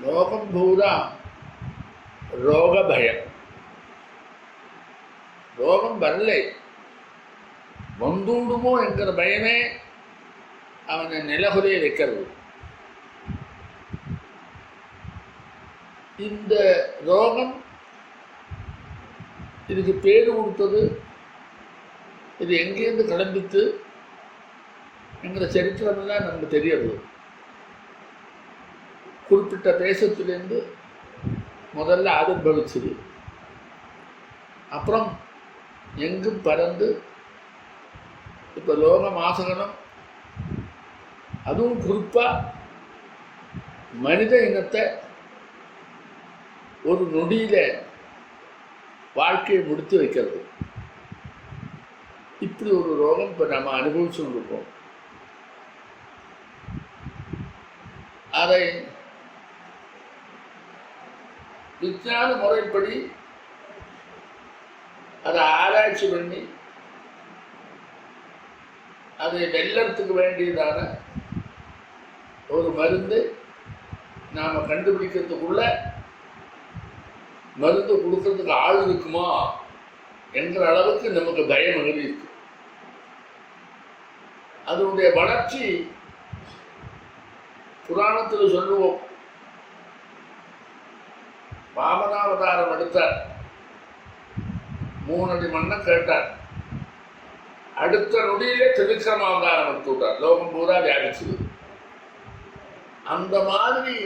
லோகம் பூரா ரோக பயம். ரோகம் வரலை, வந்துடுமோ என்கிற பயமே அவனை நிலகுலைய வைக்கிறது. இந்த ரோகம் இதுக்கு பேரு கொடுத்தது, இது எங்கேருந்து கிளம்பித்து என்கிற சரித்திரமெல்லாம் நமக்கு தெரியாது. குறிப்பிட்ட தேசத்திலேருந்து முதல்ல ஆவிர்பவிச்சது, அப்புறம் எங்கும் பறந்து இப்போ லோக மாசகனம், அதுவும் குறிப்பாக மனித இனத்தை ஒரு நொடியில் வாழ்க்கையை முடித்து வைக்கிறது. இப்படி ஒரு ரோகம் இப்போ நம்ம அனுபவிச்சுட்டு இருக்கோம். அதை விஞ்ஞான முறைப்படி அதை ஆராய்ச்சி பண்ணி அதை வெல்லறதுக்கு வேண்டியதான ஒரு மருந்து நாம் கண்டுபிடிக்கிறதுக்குள்ள மருந்து கொடுக்கறதுக்கு ஆள் இருக்குமா என்கிற அளவுக்கு நமக்கு பயம் எழுதியிருக்கு. அதனுடைய வளர்ச்சி புராணத்தில் சொல்லுவோம். வாமனாவதாரம் எடுத்தார், 3 அடி மண்ணை கேட்டார், அடுத்த நொடியிலே திரிவிக்ரமாவதாரம் எடுத்து விட்டார். லோகம் பூரா வியாபிச்சது. அந்த மாதிரி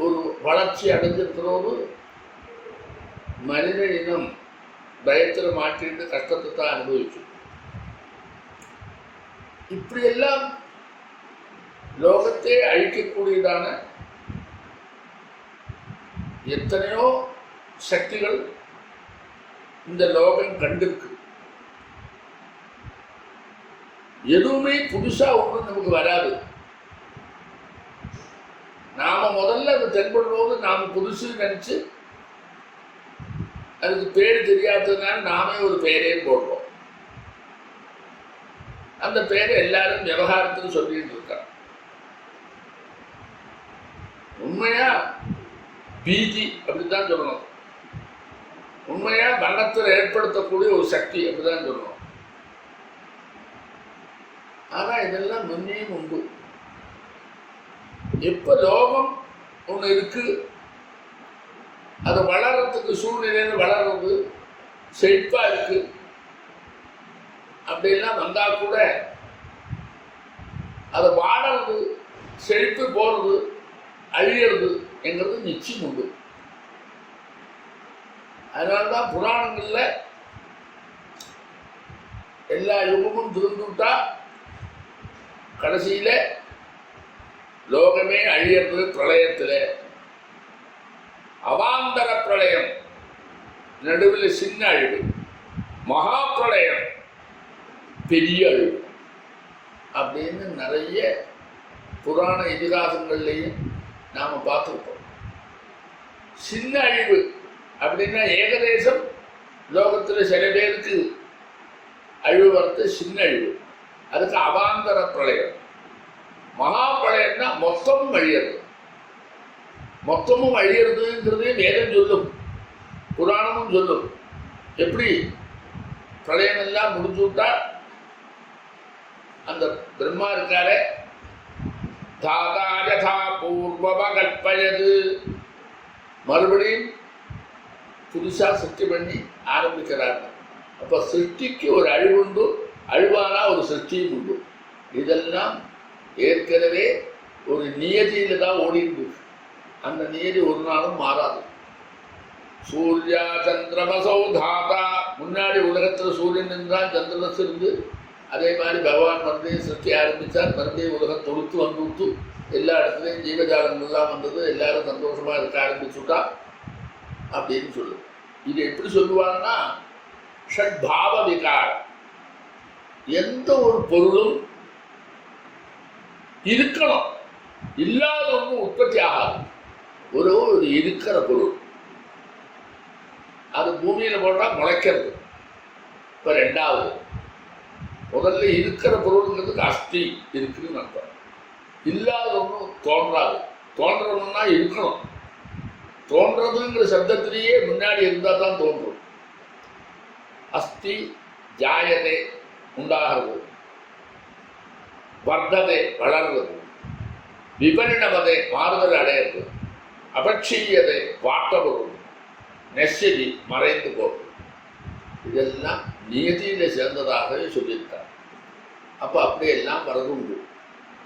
ஒரு வளர்ச்சி அடைஞ்சிருக்கிறோடு மனித இனம் பயத்தில் மாற்றிட்டு கஷ்டத்தை தான் அனுபவிச்சு. இப்படியெல்லாம் லோகத்தை அழிக்கக்கூடியதான எத்தனையோ சக்திகள் இந்த லோகம் கண்டிருக்கு. எதுவுமே புதுசா ஒன்றும் நமக்கு வராது. நாம முதல்ல அது தென்படும்போது நாம புதுசு நினைச்சு அதுக்கு பேர் தெரியாததுனால நாமே ஒரு பேரே போடுறோம். அந்த பேரை எல்லாரும் விவகாரத்தில் சொல்லிட்டு இருக்காங்க. உண்மையா பீதி அப்படித்தான் சொல்லணும். உண்மையா மரணத்தில் ஏற்படுத்தக்கூடிய ஒரு சக்தி அப்படிதான் சொல்லணும். ஆனா இதெல்லாம் முன்னையும் உண்டு. எப்ப லோகம் ஒன்று இருக்கு, அது வளர்றதுக்கு சூழ்நிலையில் வளர்றது, செழிப்பா இருக்கு அப்படின்லாம் வந்தா கூட அது வாழறது, செழிப்பு போறது, அழியறது என்கிறது நிச்சயம் உண்டு. அதனால்தான் புராணங்கள்ல எல்லா யுகமும் திருந்துட்டா கடைசியில லோகமே அழியறது பிரளயத்தில். அவாந்தர பிரளயம், நடுவில் சின்ன அழிவு, மகா பிரளயம் பெரிய அழிவு அப்படின்னு நிறைய புராண இதிகாசங்கள்லையும் நாம் பார்த்துருப்போம். சின்ன அழிவு அப்படின்னா ஏகதேசம் லோகத்தில் சில பேருக்கு அழிவு வரது சின்ன அழிவு, அதுக்கு அவாந்தர பிரளயம். மகா பிரளயம்னா மொத்தமும் அழியறது. மொத்தமும் அழியறதுங்கிறதே வேதம் சொல்லும், புராணமும் சொல்லும். எப்படி பிரளயம் எல்லாம் முடிஞ்சு விட்டா அந்த பிரம்மா இருக்காரே, தாதா யதா பூர்வம கல்பயது, மறுபடியும் புதுசா சிருஷ்டி பண்ணி ஆரம்பிக்கிறாங்க. அப்ப சிருஷ்டிக்கு ஒரு அழிவுண்டு, அழிவானா ஒரு சிருஷ்டியும் உண்டு. இதெல்லாம் ஏற்கனவே ஒரு நியதியில தான் ஓடிட்டு, அந்த நியதி ஒரு நாளும் மாறாது. சூர்யா சந்திரமசௌ தாதா, முன்னாடி உலகத்தில் சூரியன் இருந்தால் சந்திரமஸ் இருந்து, அதே மாதிரி பகவான் மறுபடியும் சிருஷ்டி ஆரம்பித்தார். மறுபடியும் உலகம் தொழுத்து வந்துவிட்டு எல்லா இடத்துலையும் ஜீவஜாலங்கள்லாம் வந்தது, எல்லாரும் சந்தோஷமா இருக்க ஆரம்பிச்சுட்டா அப்படின்னு சொல்லு. இது எப்படி சொல்லுவாங்கன்னா ஷட்பாவ விகாரம். எந்த ஒரு பொருளும் இருக்கணும், இல்லாத ஒன்றும் உற்பத்தி ஆகாது. ஒரு இருக்கிற பொருள் அது பூமியில போட்டா முளைக்கிறது. இப்ப ரெண்டாவது, முதல்ல இருக்கிற பொருளுங்கிறதுக்கு அஸ்தி இருக்குன்னு அர்த்தம். இல்லாத ஒன்றும் தோன்றாது, தோன்றணும்னா இருக்கணும். தோன்றதுங்கிற சப்தத்திலேயே முன்னாடி இருந்தால் தான் தோன்றும். அஸ்தி ஜாயதே உண்டாகிறது, வர்த்ததை வளர்றது, விபரிணமதை மாறுதல் அடையிறது, அபட்சீயதை வாட்டப்படும், நெஸ்ஸதி மறைந்து போகும். இதெல்லாம் நியதியில சேர்ந்ததாகவே சொல்லியிருக்கார். அப்ப அப்படியெல்லாம் வரதுண்டு.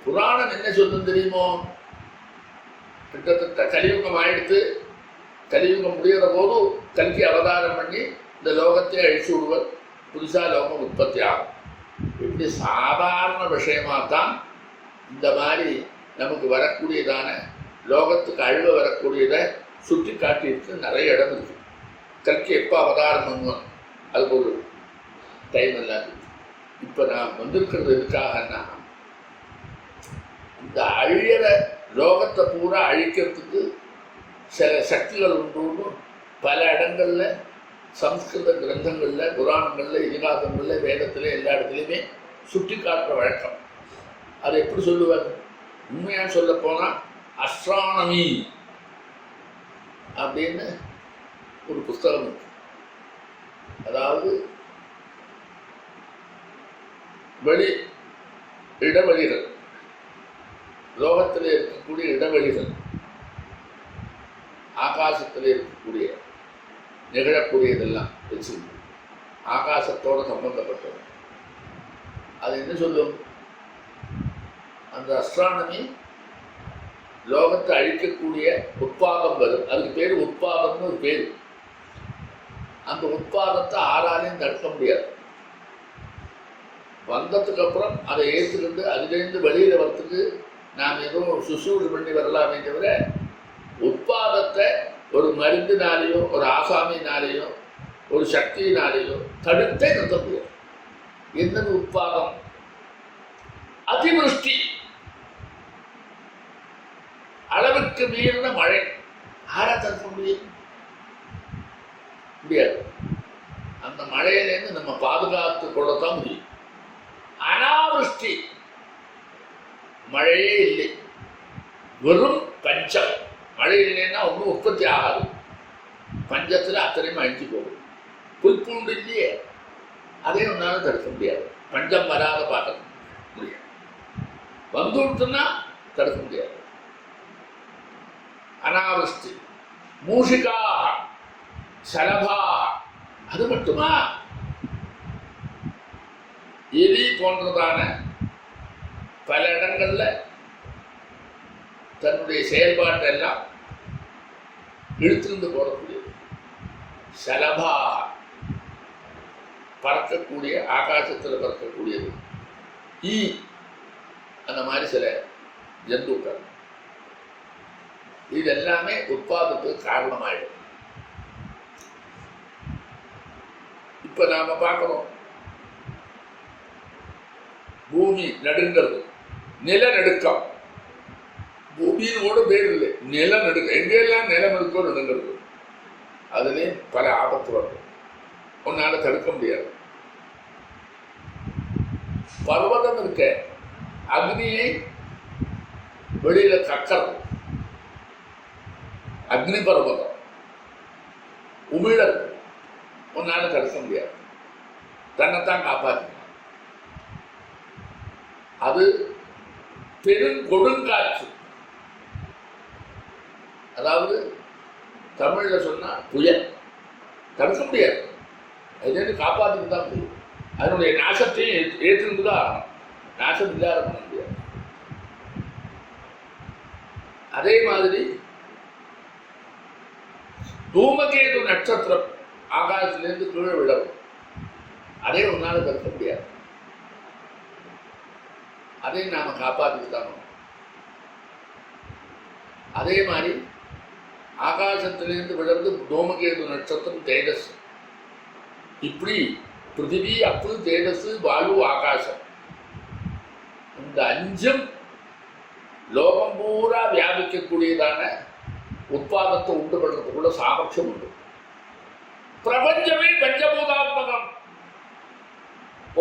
புராணம் என்ன சொல்லும் தெரியுமோ? கிட்டத்தட்ட கலியுகம் ஆயிடுத்து. கலியுகம் முடிகிற போது கல்கி அவதாரம் பண்ணி இந்த லோகத்தை அழிச்சு விடுவர், புதுசா லோகம் உற்பத்தி ஆகும். இப்படி சாதாரண விஷயமாகத்தான் இந்த மாதிரி நமக்கு வரக்கூடியதான லோகத்துக்கு அழிவு வரக்கூடியதை சுட்டி காட்டியிருக்கு. நிறைய இடம் இருக்கு. கல்கி எப்போ அவதாரம் பண்ணுவோம், அதுக்கு ஒரு டைம் எல்லாம். இப்போ நான் வந்திருக்கிறது எதுக்காகன்னா, இந்த அழியிற லோகத்தை பூரா அழிக்கிறதுக்கு சில சக்திகள் உண்டு. பல இடங்கள்ல சம்ஸ்கிருத கிரந்தங்கள்ல, புராணங்கள்ல, இதிகாசங்கள்ல, வேதத்துல எல்லா இடத்துலையுமே சுட்டி காட்டுற வழக்கம். அது எப்படி சொல்லுவார்? உண்மையா சொல்ல போனா அஸ்ட்ரானமி அப்படின்னு ஒரு புஸ்தகம் இருக்கு. அதாவது இடவெளிகள், லோகத்தில் இருக்கக்கூடிய இடவெளிகள், ஆகாசத்தில் இருக்கக்கூடிய நிகழக்கூடியதெல்லாம் வச்சு ஆகாசத்தோடு சம்பந்தப்பட்டது. அது என்ன சொல்லும்? அந்த அஸ்ட்ரானமி லோகத்தை அழிக்கக்கூடிய உட்பாதம் வரும். அதுக்கு பேர் உட்பாதம்னு ஒரு பேர். அந்த உட்பாதத்தை ஆறாலையும் தடுக்க முடியாது. வந்ததுக்கு அப்புறம் அதை ஏற்றுக்கிட்டு அதிலிருந்து வெளியில் வரத்துக்கு நாம் ஏதோ சுசூடு பண்ணி வரலாமே தவிர, உட்பாதத்தை ஒரு மருந்தினாலேயோ ஒரு ஆசாமியினாலேயோ ஒரு சக்தியினாலேயோ தடுத்தே நிறுத்த முடியாது. என்னது உட்பாதம்? அதிவிருஷ்டி, அளவுக்கு மீறின மழை. யாரா தடுக்க முடியும்? முடியாது. அந்த மழையிலேருந்து நம்ம பாதுகாத்து கொள்ளத்தான் முடியும். அனாவிருஷ்டி, மழையே இல்லை, வெறும் பஞ்சம். மழை இல்லைன்னா ஒன்றும் உற்பத்தி ஆகாது. பஞ்சத்தில் அத்தனையும் அழிஞ்சு போகும். புல்பூண்டு இல்லையே, அதையும் ஒன்றால தடுக்க முடியாது. பஞ்சம் வராத பார்க்க முடியாது. வந்து விட்டுன்னா தடுக்க முடியாது. அனாவஸ்தி, மூஷிகா, சலபா, அது மட்டுமா? எலி போன்றதான பல இடங்கள்ல தன்னுடைய செயல்பாட்டை எல்லாம் இழுத்திருந்து போடக்கூடியது. சலபா, பறக்கக்கூடிய, ஆகாசத்தில் பறக்கக்கூடியது. ஈ, அந்த மாதிரி சில ஜந்துக்கள். இது எல்லாமே உட்பாதத்துக்கு காரணமாயிடும். இப்ப நாம பார்க்கிறோம், பூமி நடுங்கிறது, நிலநடுக்கம். பூமியின் கூட பேர் இல்லை, நிலநடுக்கம். எங்கெல்லாம் நிலம் இருக்கோ நடுங்கிறது. அதுலேயே பல ஆபத்து வரும், உன்னால தடுக்க முடியாது. பர்வதம் இருக்க, அக்னியை வெளியில கக்கிறது, அக்னி பர்வதம் உமிழல், உன்னால தடுக்க முடியாது. தன்னைத்தான் காப்பாற்றினான். அது பெருங்கொடுங்காற்று, அதாவது தமிழ்ல சொன்னா புயல், தடுக்க முடியாது. அதுலேருந்து காப்பாற்றிட்டு தான் முடியும். அதனுடைய நாசத்தையும் ஏற்றிருந்து தான் ஆகணும். நாசம் இல்லாத பண்ண முடியாது. அதே மாதிரி தூமகேது நட்சத்திரம் ஆகாசத்திலிருந்து கீழே விழவும், அதே ஒன்னால தடுக்க முடியாது. அதை நாம காப்பாற்றிட்டு தான். அதே மாதிரி ஆகாசத்திலிருந்து விழுந்து தூமகேது நட்சத்திரம், தேஜஸ், இப்படி பிருத்திவி, அப்பு, தேஜஸ், வாயு, ஆகாசம், இந்த அஞ்சும் லோகம் பூரா வியாபிக்கக்கூடியதான உட்பாதத்தை உண்டு பண்றதுக்குள்ள சாமர்த்தியம் உண்டு. பிரபஞ்சமே பஞ்சபூதாத்மகம்.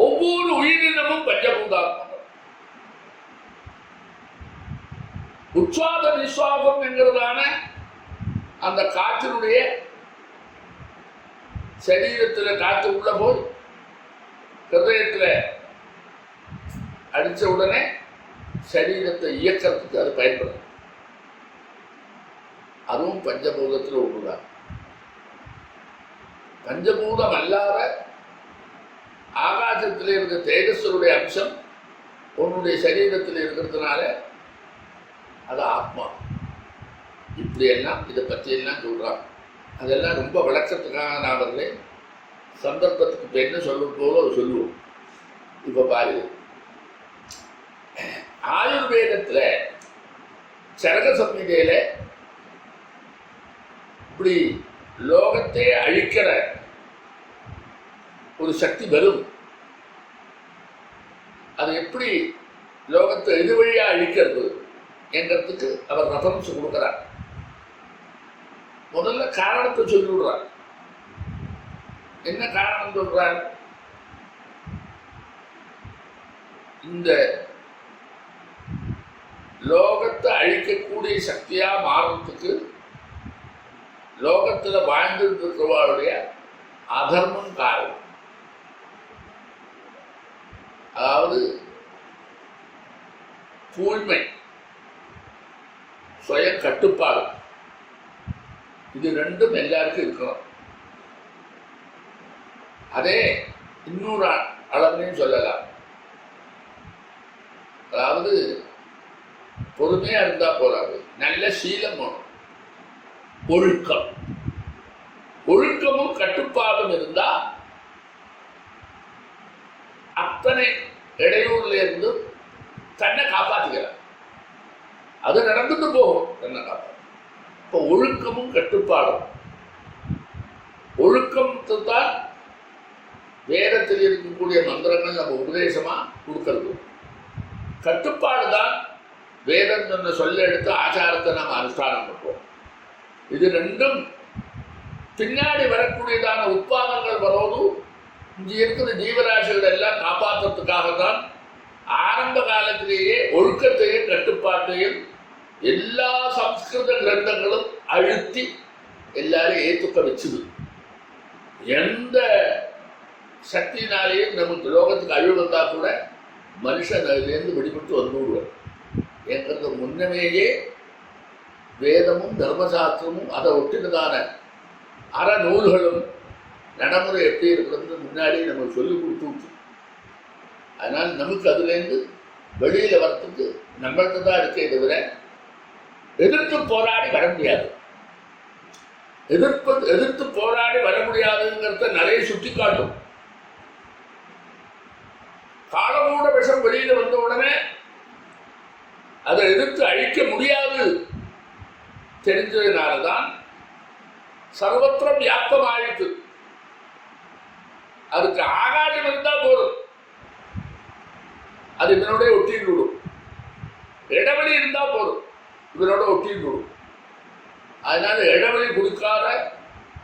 ஒவ்வொரு உயிரினமும் பஞ்சபூதாத்மகம். உச்சாத நிஸ்வாசம் என்கிறதான அந்த காற்றினுடைய சரீரத்தில் காற்று உள்ள போய் ஹிருதயத்தில் அடித்த உடனே சரீரத்தை இயக்கிறதுக்கு அது பயன்படும். அதுவும் பஞ்சபூதத்தில் ஒன்றுதான். பஞ்சபூதம் அல்லாத ஆகாசத்தில் இருக்கிற தேஜஸ்வருடைய அம்சம் உன்னுடைய சரீரத்தில் இருக்கிறதுனால அது ஆத்மா. இப்படியெல்லாம் இதை பற்றியெல்லாம் சொல்கிறான். அதெல்லாம் ரொம்ப விளக்கத்துக்காக நான் வரல. சந்தர்ப்பத்துக்கு இப்போ என்ன சொல்லும் போதோ அதை சொல்லுவோம். இப்போ பாருங்க, ஆயுர்வேதத்தில் சரக சம்ஹிதையில் இப்படி லோகத்தை அழிக்கிற ஒரு சக்தி வரும். அது எப்படி லோகத்தை எது வழியா அழிக்கிறது என்கிறதுக்கு அவர் ரெஃபரன்ஸ் கொடுக்கிறார். முதல்ல காரணத்தை சொல்லிவிடுறார். என்ன காரணம் சொல்றார்? இந்த லோகத்தை அழிக்கக்கூடிய சக்தியா மாறுறதுக்கு லோகத்துல வாழ்ந்துட்டு இருக்கிறவருடைய அதர்மம் காரணம். அதாவது தூய்மை, சுய கட்டுப்பாடு, இது ரெண்டும் எல்லாருக்கும் இருக்கணும். அதே இன்னொரு அளவுலையும் சொல்லலாம். அதாவது பொறுமையா இருந்தா போறாது, நல்ல சீலம் வேணும், ஒழுக்கம். ஒழுக்கமும் கட்டுப்பாடும் இருந்தா அத்தனை இடையூறுல இருந்து தன்னை காப்பாற்றிக்கிறார். அது நடந்துட்டு போகும், தன்னை காப்பாற்ற. இப்போ ஒழுக்கமும் கட்டுப்பாடும். ஒழுக்கம் தான் வேதத்தில் இருக்கக்கூடிய மந்திரங்கள் நம்ம உபதேசமா கொடுக்கறது. கட்டுப்பாடு தான் வேதம் சொன்ன சொல்ல எடுத்து ஆச்சாரத்தை நாம் அனுஷ்டானம் பண்ணுறோம். இது ரெண்டும் பின்னாடி வரக்கூடியதான உட்பாதங்கள் வரோது இங்கே இருக்கிற ஜீவராசிகள் எல்லாம் காப்பாற்றுறதுக்காகத்தான் ஆரம்ப காலத்திலேயே ஒழுக்கத்தையும் கட்டுப்பாட்டையும் எல்லா சம்ஸ்கிருத கிரந்தங்களும் அழுத்தி எல்லாரும் ஏற்றுக்க வச்சுது. எந்த சக்தினாலேயும் நமக்கு லோகத்துக்கு அழிவு வந்தால் கூட மனுஷன் அதிலேருந்து வெளிப்பட்டு வந்துவிடுவார் என்கிறது முன்னமேயே வேதமும் தர்மசாஸ்திரமும் அதை ஒட்டினதான அறநூல்களும் நடைமுறை எப்படி இருக்கிறது முன்னாடி நமக்கு சொல்லி கொடுத்து. அதனால் நமக்கு அதுலேருந்து வெளியில் வரத்துக்கு நம்மள்கிட்ட தான் இருக்கே தவிர எதிர்த்து போராடி வர முடியாது. எதிர்த்து போராடி வர முடியாதுங்கிறத நிறைய சுட்டி காட்டும். காலமூட விஷம் வெளியில வந்த உடனே அதை எதிர்த்து அழிக்க முடியாது தெரிஞ்சதுனாலதான் சர்வத்திர வியாப்தமாயிருக்கு. அதுக்கு ஆகாயம் இருந்தா போதும், அது இவனோட ஒட்டின்னு விடும். இடைவெளி இருந்தா போதும், இவனோட ஒட்டின்னு விடும். அதனால இடைவெளி கொடுக்காத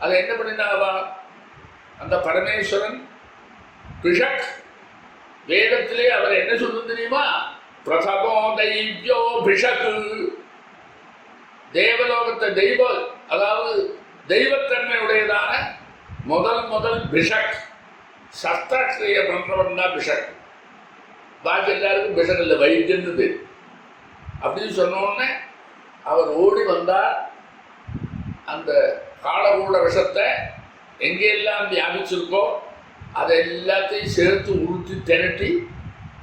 அதை என்ன பண்ணினாவா அந்த பரமேஸ்வரன் பிஷக் வேதத்திலே அவர் என்ன சொல்லுன்னு தெரியுமா? பிரதமோ தைவ்யோ பிஷக்கு. தேவலோகத்தை தெய்வம், அதாவது தெய்வத்தன்மையுடையதான முதல் பிஷக். சஸ்திரக்கிரிய பண்றவன் தான் பிஷக். பாக்கி எல்லாருக்கும் பிஷக் இல்லை, வைத்தியன்னு தெரியும். அப்படின்னு சொன்னோடனே அவர் ஓடி வந்தார். அந்த காலகூட விஷத்தை எங்கெல்லாம் வியாபிச்சிருக்கோ அதை எல்லாத்தையும் சேர்த்து உருட்டி திரட்டி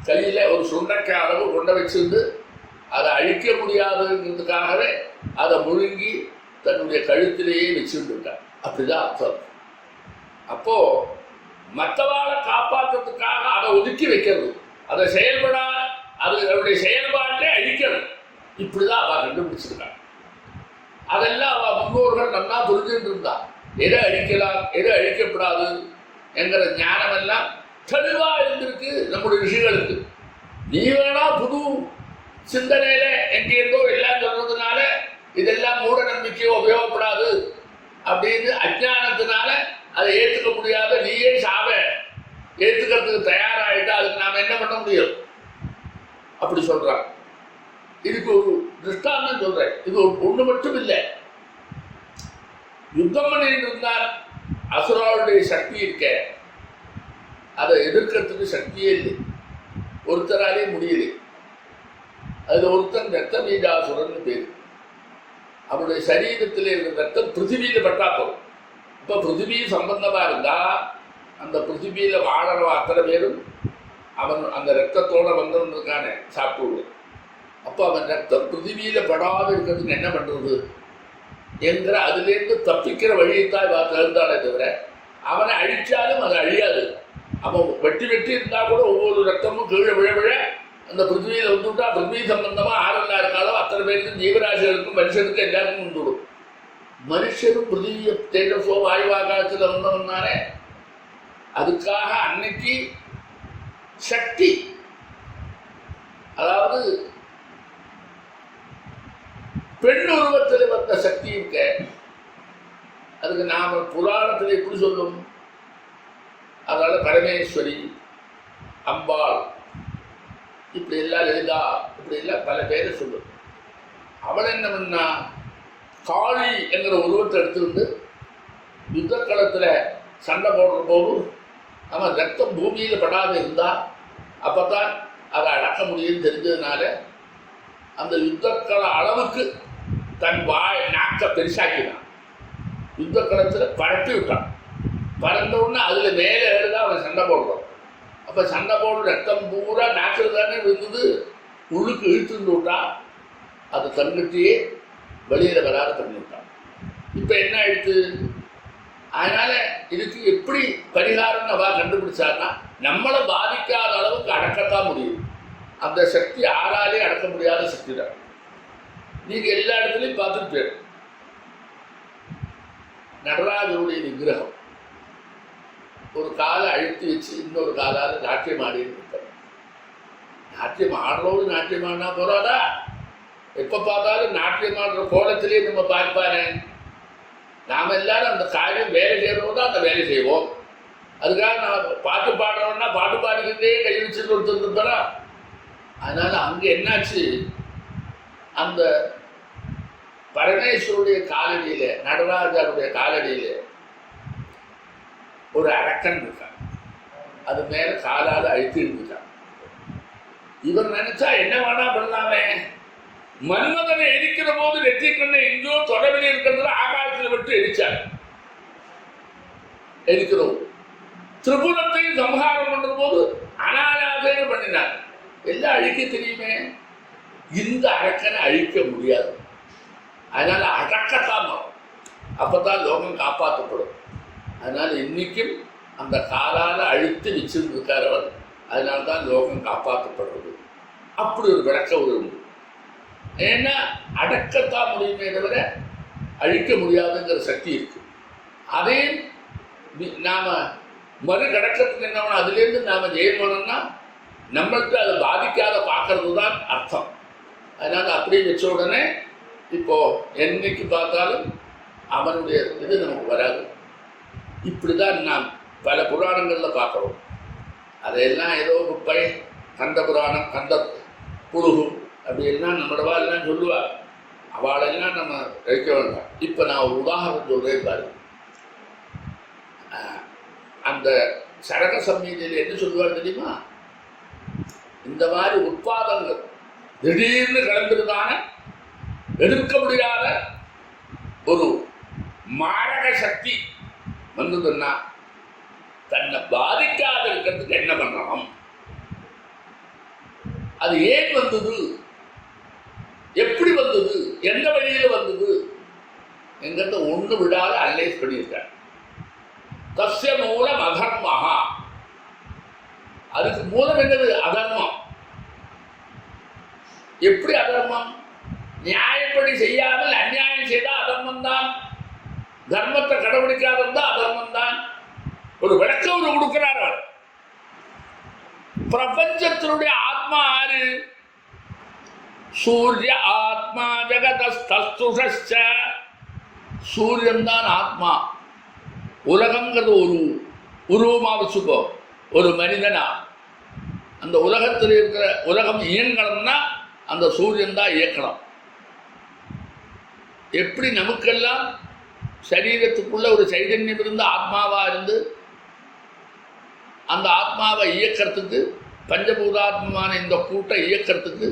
கையில் ஒரு சுண்டக்காய் அளவு கொண்ட வச்சிருந்து அதை அழிக்க முடியாதுங்கிறதுக்காகவே அதை முழுங்கி தன்னுடைய கழுத்திலேயே வச்சுருந்துட்டார். அப்படிதான் அர்த்தம். அப்போ மற்றவாளை காப்பாற்றுறதுக்காக அதை ஒதுக்கி வைக்கிறது, அதை அதனுடைய செயல்பாட்டை அழிக்கிறது. இப்படிதான் அவ கண்டுபிடிச்சிருக்காங்க. அதெல்லாம் அவ முன்னோர்கள் நல்லா புரிஞ்சுட்டு இருந்தா எதை அழிக்கலாம் எதை அழிக்கப்படாது என்கிற ஞானம் எல்லாம் தெளிவா இருந்திருக்கு நம்முடைய ரிஷிகளுக்கு. நீ வேணா புது சிந்தனையில எங்கேருந்தோ எல்லாம் சொல்றதுனால இதெல்லாம் மூட நம்பிக்கையோ உபயோகப்படாது அப்படின்னு அஜ்ஞானத்தினால அதை ஏற்றுக்க முடியாத நீயே சாவ ஏற்றுக்கிறதுக்கு தயாராகிட்டா அதுக்கு நாம என்ன பண்ண முடியும்? அப்படி சொல்றாங்க. இதுக்கு ஒரு திருஷ்டாந்தம் சொல்றேன். இது ஒண்ணு மட்டும் இல்லை. யுத்தம் பண்ணிட்டு இருந்தால் அசுராவுடைய சக்தி இருக்க, அதை எதிர்க்கிறதுக்கு சக்தியே இல்லை, ஒருத்தராலே முடியலை. அதுல ஒருத்தன் ரத்த பீஜாசுரன் பேரு. அவருடைய சரீரத்தில் இருக்கிற ரத்தம் பிருத்திவியில பட்டா போகும். இப்ப பிருத்திவி சம்பந்தமா இருந்தா அந்த பிருத்திவியில வாழறவ அத்தனை பேரும் அவன் அந்த ரத்தத்தோட வந்தவனுக்கான சாப்பிடுவான். அப்போ அவன் ரத்தம் பிருத்திவியில படாத இருக்கிறதுக்கு என்ன பண்றது என்கிற அதுலேருந்து தப்பிக்கிற வழியைத்தான் தேர்ந்தாலே தவிர அவனை அழிச்சாலும் அது அழியாது. அவன் வெட்டி இருந்தா கூட ஒவ்வொரு ரத்தமும் கீழே விழ விழ அந்த பிருத்திவியில் வந்துவிட்டா பிருத்திவி சம்பந்தமா ஆரெல்லாம் இருக்காலோ அத்தனை பேருக்கும் ஜீவராசிகளுக்கும் மனுஷனுக்கும் எல்லாருக்கும் வந்துவிடும். மனுஷனும் பிருத்திவிய தேஜஸோ வாயுவாகாசத்தில் வந்தவன்னாரே. அதுக்காக அன்னைக்கு சக்தி, அதாவது பெண் உருவத்தில் வந்த சக்தி இருக்க, அதுக்கு நாம புராணத்தில் எப்படி சொல்லும், அதனால பரமேஸ்வரி, அம்பாள், இப்படி எல்லாம் லலிதா, இப்படி எல்லாம் பல பேரை சொல்லும். அவள் என்ன பண்ணா, காளி என்கிற உருவத்தை எடுத்துக்கிட்டு யுத்த களத்தில் சண்டை போடுற போது நம்ம ரத்தம் பூமியில் படாத இருந்தா அப்பதான் அதை அடக்க முடியும்னு தெரிஞ்சதுனால அந்த யுத்தக்கள அளவுக்கு தன் நாக்க பெருசாக்கினான். யுத்த களத்தில் பரப்பி விட்டான். பறந்த உடனே அதுல மேலே எழுதா அவன் சண்டை போடுறான். அப்ப சண்டை போடுற ரத்தம் பூரா நாக்கில் தானே இருந்தது, உள்ளுக்கு இழுத்துட்டு விட்டான். அது தன்கிட்டயே வெளியில வராத பண்ணி விட்டான். இப்ப என்ன ஆயிடுத்து, அதனால இதுக்கு எப்படி பரிகாரம் அவ கண்டுபிடிச்சாருன்னா, நம்மளை பாதிக்காத அளவுக்கு அடக்கத்தான் முடியும். அந்த சக்தி யாராலே அடக்க முடியாத சக்தி தான். நீங்க எல்லா இடத்துலையும் பார்த்துட்டு போயிரு. நடராஜருடைய விக்கிரகம் ஒரு காலை அழுத்தி வச்சு இன்னொரு காலால நாட்டியம் ஆடிட்டு இருக்காரு. நாட்டியம் ஆடுறோடு நாட்டியம் ஆடினா போறாதா? எப்ப பார்த்தாலும் நாட்டியம் ஆடுற கோலத்திலேயே நம்ம பார்ப்பாரு. நாம எல்லாரும் அந்த காரியம் வேலை செய்யறோம் தான் அந்த வேலை செய்வோம். அதுக்காக நான் பாட்டு பாடுறோம்னா பாட்டு பாடிக்கிட்டே கை வச்சுட்டு ஒருத்தருப்பா. அதனால அங்க என்னாச்சு, அந்த பரமேஸ்வருடைய காலடியில, நடராஜருடைய காலடியில ஒரு அரக்கன் இருக்கான். அது மேல காலால அழுத்திட்டு இருக்கான். இவர் நினைச்சா என்ன வேணா பண்ணலாமே. மன்மதனை எரிக்கிற போது நெற்றிக்கண்ணை எங்கோ தொடர்பில் இருக்கிறதுல ஆகாயத்தில் விட்டு எரிச்சார். எரிக்கிறோம். திரிபுரத்தையும் சம்ஹாரம் பண்ற போது அனாயாசேன பண்ணினார். எல்லாம் அழிக்க தெரியுமே. இந்த அரக்கனை அழிக்க முடியாது. அதனால அடக்கத்தான் அப்பதான் லோகம் காப்பாற்றப்படும். அதனால இன்னைக்கும் அந்த காலால அழுத்தி வச்சிருந்திருக்கார் அவர். அதனால்தான் லோகம் காப்பாற்றப்படுறது. அப்படி ஒரு விளக்க உண்டு. ஏன்னா அடக்கத்தான் முடியுமே தவிர அழிக்க முடியாதுங்கிற சக்தி இருக்கு. அதே நாம மறு கடக்கத்துக்கு என்ன வேணும், அதுலேருந்து நாம ஜெயம் பண்ணணும்னா நம்மளுக்கு அதை பாதிக்காத பார்க்கறது தான் அர்த்தம். அதனால அப்படி வச்ச உடனே இப்போ என்னைக்கு பார்த்தாலும் அவனுடைய இது நமக்கு வராது. இப்படிதான் நாம் பல புராணங்கள்ல பார்க்கிறோம். அதையெல்லாம் ஏதோ குப்பை, கந்த புராணம், கந்த புழுகு அப்படி எல்லாம் நம்மளவா எல்லாம் சொல்லுவா. அவளெல்லாம் நம்ம வைக்க வேண்டாம். இப்ப நான் ஒரு உதாரணம் சொல்றேன் பாரு. அந்த சரக சம்ஹிதையில் என்ன சொல்லுவார் தெரியுமா, இந்த மாதிரி உட்பாதங்கள் திடீர்னு கலந்துருதான எதிர்க்க முடியாத ஒரு மாரக சக்தி வந்ததுன்னா தன்னை பாதிக்காத இருக்கிறதுக்கு என்ன பண்ணணும், அது ஏன் வந்தது, எப்படி வந்தது, எந்த வழியில வந்தது என்கிறத ஒண்ணு விடாத அனலைஸ் பண்ணியிருக்கார். தஸ்ய மூலம் அதர்மஹா. அதுக்கு மூலம் என்னது? அதர்மம். எப்படி அதர்மம்? நியாயப்படி செய்யாமல் அநியாயம் செய்தா அதர்மம் தான். தர்மத்தை கடைபிடிக்காத அதர்மம் தான். ஒரு விளக்கம் ஒரு கொடுக்கிறார் அவர். பிரபஞ்சத்தினுடைய ஆத்மா ஆறு? சூரிய ஆத்மா ஜெகதஸ்துஷ. சூரியன் தான் ஆத்மா. உலகங்கிறது ஒரு உருவமா வச்சுக்கோ, ஒரு மனிதனா. அந்த உலகத்தில் இருக்கிற உலகம் இயங்கணும்னா அந்த சூரியன் தான் இயக்கணும். எப்படி நமக்கெல்லாம் சரீரத்துக்குள்ள ஒரு சைதன்யம் இருந்து ஆத்மாவா இருந்து அந்த ஆத்மாவை இயக்கிறதுக்கு பஞ்சபூதாத்மமான இந்த கூட்டை இயக்கிறதுக்கு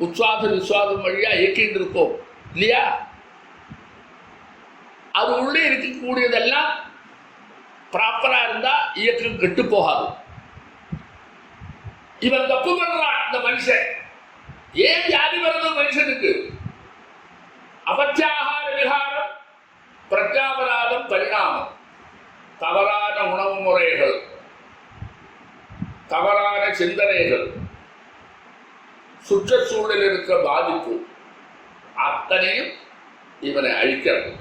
உச்சாத விஸ்வாதம் வழியா இயக்கிட்டு இருக்கோம் இல்லையா? அது உள்ளே இருக்கக்கூடியதெல்லாம் ப்ராப்பரா இருந்தா இயக்கம் கெட்டு போகாது. இவன் தப்பு பண்றான் இந்த மனுஷன். ஏன் வியாதி வருது மனுஷனுக்கு? அபத்தியாகார விகாரம், பிரத்யாபராதம், பரிணாமம், தவறான உணவு முறைகள், தவறான சிந்தனைகள், சுற்றுச்சூழலில் இருக்க பாதிப்பு அத்தனையும் இவனை அழிக்கிறது.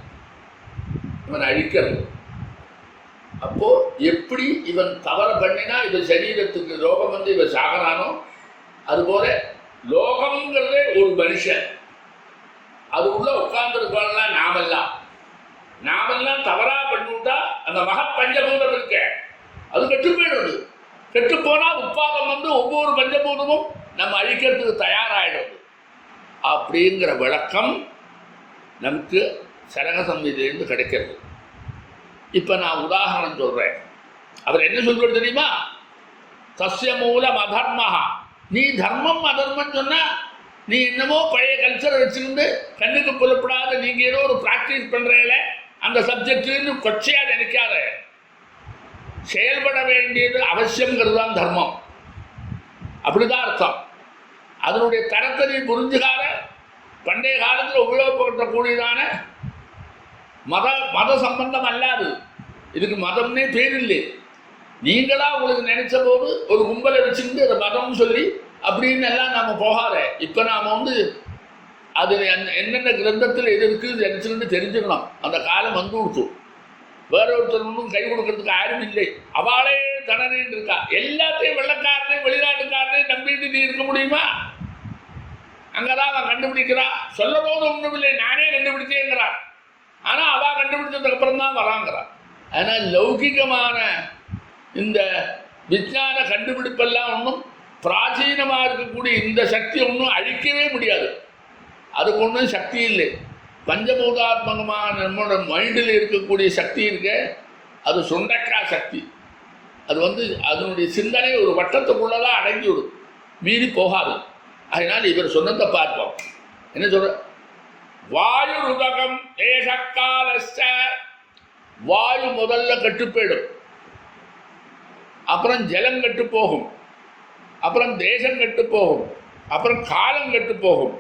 அப்போ எப்படி இவன் தவற பண்ணினா இவன் சரீரத்துக்கு ரோகம் வந்து இவன் சாகரானோ அதுபோல லோகம்ங்கிறதே ஒரு மனுஷன். அது உள்ள உட்கார்ந்துருக்கலாம். நாமெல்லாம் தவறா பண்ணிவிட்டா அந்த பஞ்சபூதம் இருக்க அது கெட்டு போயிடுது. கெட்டு போனா உட்பாதம் வந்து ஒவ்வொரு பஞ்சபூதமும் நம்ம அழிக்கிறதுக்கு தயாராகிடுது. அப்படிங்கிற விளக்கம் நமக்கு சரக சம்ஹிதையிலிருந்து கிடைக்கிறது. இப்ப நான் உதாரணம் சொல்றேன். அவர் என்ன சொல்றது தெரியுமா? சஸ்ய மூலம் அதர்மஹா. நீ தர்மம் அதர்மம் சொன்னா நீ என்னமோ பழைய கல்ச்சரை வச்சிருந்து கண்ணுக்கு புலப்படாத நீங்க ஏதோ ஒரு பிராக்டிஸ் பண்றீங்களே அந்த சப்ஜெக்ட்னு கொச்சையா நினைக்காத. செயல்பட வேண்டியது அவசியங்கிறது தான் தர்மம். அப்படிதான் அர்த்தம். அதனுடைய தரத்தை நீ புரிஞ்சுக்காத பண்டைய காலத்தில் உபயோகப்படுத்தக்கூடியதான மத சம்பந்தம் அல்லாது. இதுக்கு மதம்னே பேர் இல்லை. நீங்களா உங்களுக்கு நினைச்ச போது ஒரு கும்பலை வச்சுக்கிட்டு அதை மதம்னு சொல்லி அப்படின்னு எல்லாம் நாம போகாத. இப்ப நாம வந்து அது என்னென்ன கிரந்தத்தில் எது இருக்குது நினைச்சுன்னு தெரிஞ்சுக்கணும். அந்த காலம் வந்து கொடுத்து வேற ஒருத்தர் ஒன்றும் கை கொடுக்கறதுக்கு யாரும் இல்லை. அவளே தடனேன்னு இருக்கா. எல்லாத்தையும் வெள்ளக்காரனையும் வெளிநாட்டுக்காரனையும் நம்பிட்டு நீ இருக்க முடியுமா? அங்கதான் அவன் கண்டுபிடிக்கிறான். சொல்ல போது ஒன்றும் இல்லை, நானே கண்டுபிடிச்சேங்கிறான். ஆனா அவ கண்டுபிடிச்சதுக்கு அப்புறம் தான் வராங்கிறான். ஆனால் லௌகிகமான இந்த விஞ்ஞான கண்டுபிடிப்பெல்லாம் ஒன்றும் பிராச்சீனமாக இருக்கக்கூடிய இந்த சக்தி ஒன்றும் அழிக்கவே முடியாது. அதுக்கு ஒன்றும் சக்தி இல்லை. பஞ்சபூதாத்மகமான நம்மளோட மைண்டில் இருக்கக்கூடிய சக்தி இருக்க அது சுண்டக்காய் சக்தி. அது வந்து அதனுடைய சிந்தனை ஒரு வட்டத்துக்குள்ளதான் அடங்கி விடும், மீறி போகாது. அதனால் இவர் சொன்னதை பார்ப்போம். என்ன சொல்ற? வாயு ருதகம் தேசக்காலஸ்ச. வாயு முதல்ல கெட்டு போயிடும், அப்புறம் ஜலம் கெட்டு போகும், அப்புறம் தேசம் கெட்டு போகும், அப்புறம் காலம் கெட்டு போகும்,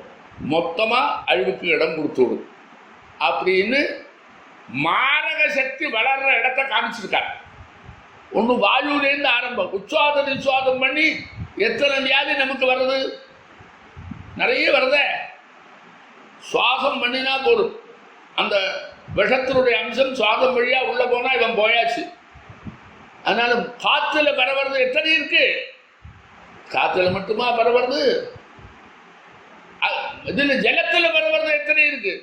மொத்தமா அழிவுக்கு இடம் கொடுத்துடும் அப்படின்னு மாரக சக்தி வளர்ற இடத்தை காமிச்சிருக்காங்க. ஒன்று வாயுலேருந்து ஆரம்பம். உச்சாத நிச்சுவாதம் பண்ணி எத்தனை வியாதி நமக்கு வருது? நிறைய வருத. சுவாசம் பண்ணினா போதும், அந்த விஷத்தினுடைய அம்சம் சுவாசம் வழியா உள்ள போனா இவன் போயாச்சு. அதனால காத்துல பரவுறது எத்தனை இருக்கு? காத்துல மட்டுமா பரவுறது? இதுல ஜலத்துல பரவுறது எத்தனை இருக்கு?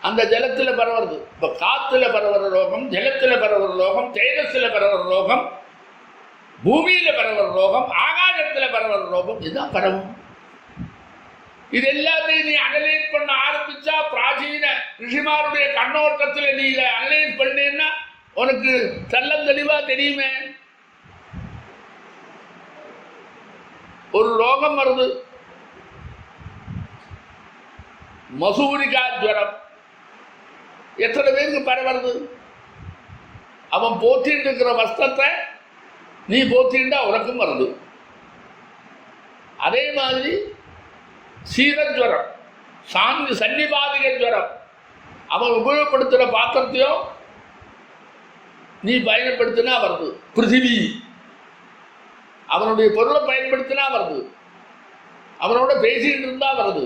அந்த ஜலத்துல பரவுறது. இப்ப காத்துல பரவுற ரோகம், ஜலத்துல பரவுற ரோகம், தேஜஸ்ல பரவுற ரோகம், பூமியில பரவுற ரோகம், ஆகாசத்துல பரவுற ரோகம், இதுதான் பரவும். இது எல்லாத்தையும் நீ அனலைஸ் பண்ண ஆரம்பிச்சா பிராச்சீன ரிஷிமாருடைய கண்ணோட்டத்தில் நீ இதை அனலைஸ் பண்ணேன்னா உனக்கு தெல்லம் தெளிவா தெரியுமே. ஒரு ரோகம் வருது, மசூரிகா ஜுரம். எத்தனை பேருக்கு பரவுறது? அவன் போத்திட்டு இருக்கிற வஸ்திரத்தை நீ போத்திண்டா உனக்கும் வருது. அதே மாதிரி சீரஜ்வரம், சன்னிபாதிக ஜுரம். அவன் உபயோகப்படுத்துகிற பாத்திரத்தையும் நீ பயன்படுத்தினா வருது. பிருத்திவி அவனுடைய பொருளை பயன்படுத்தினா வருது, அவனோட பேசிட்டு இருந்தா வருது,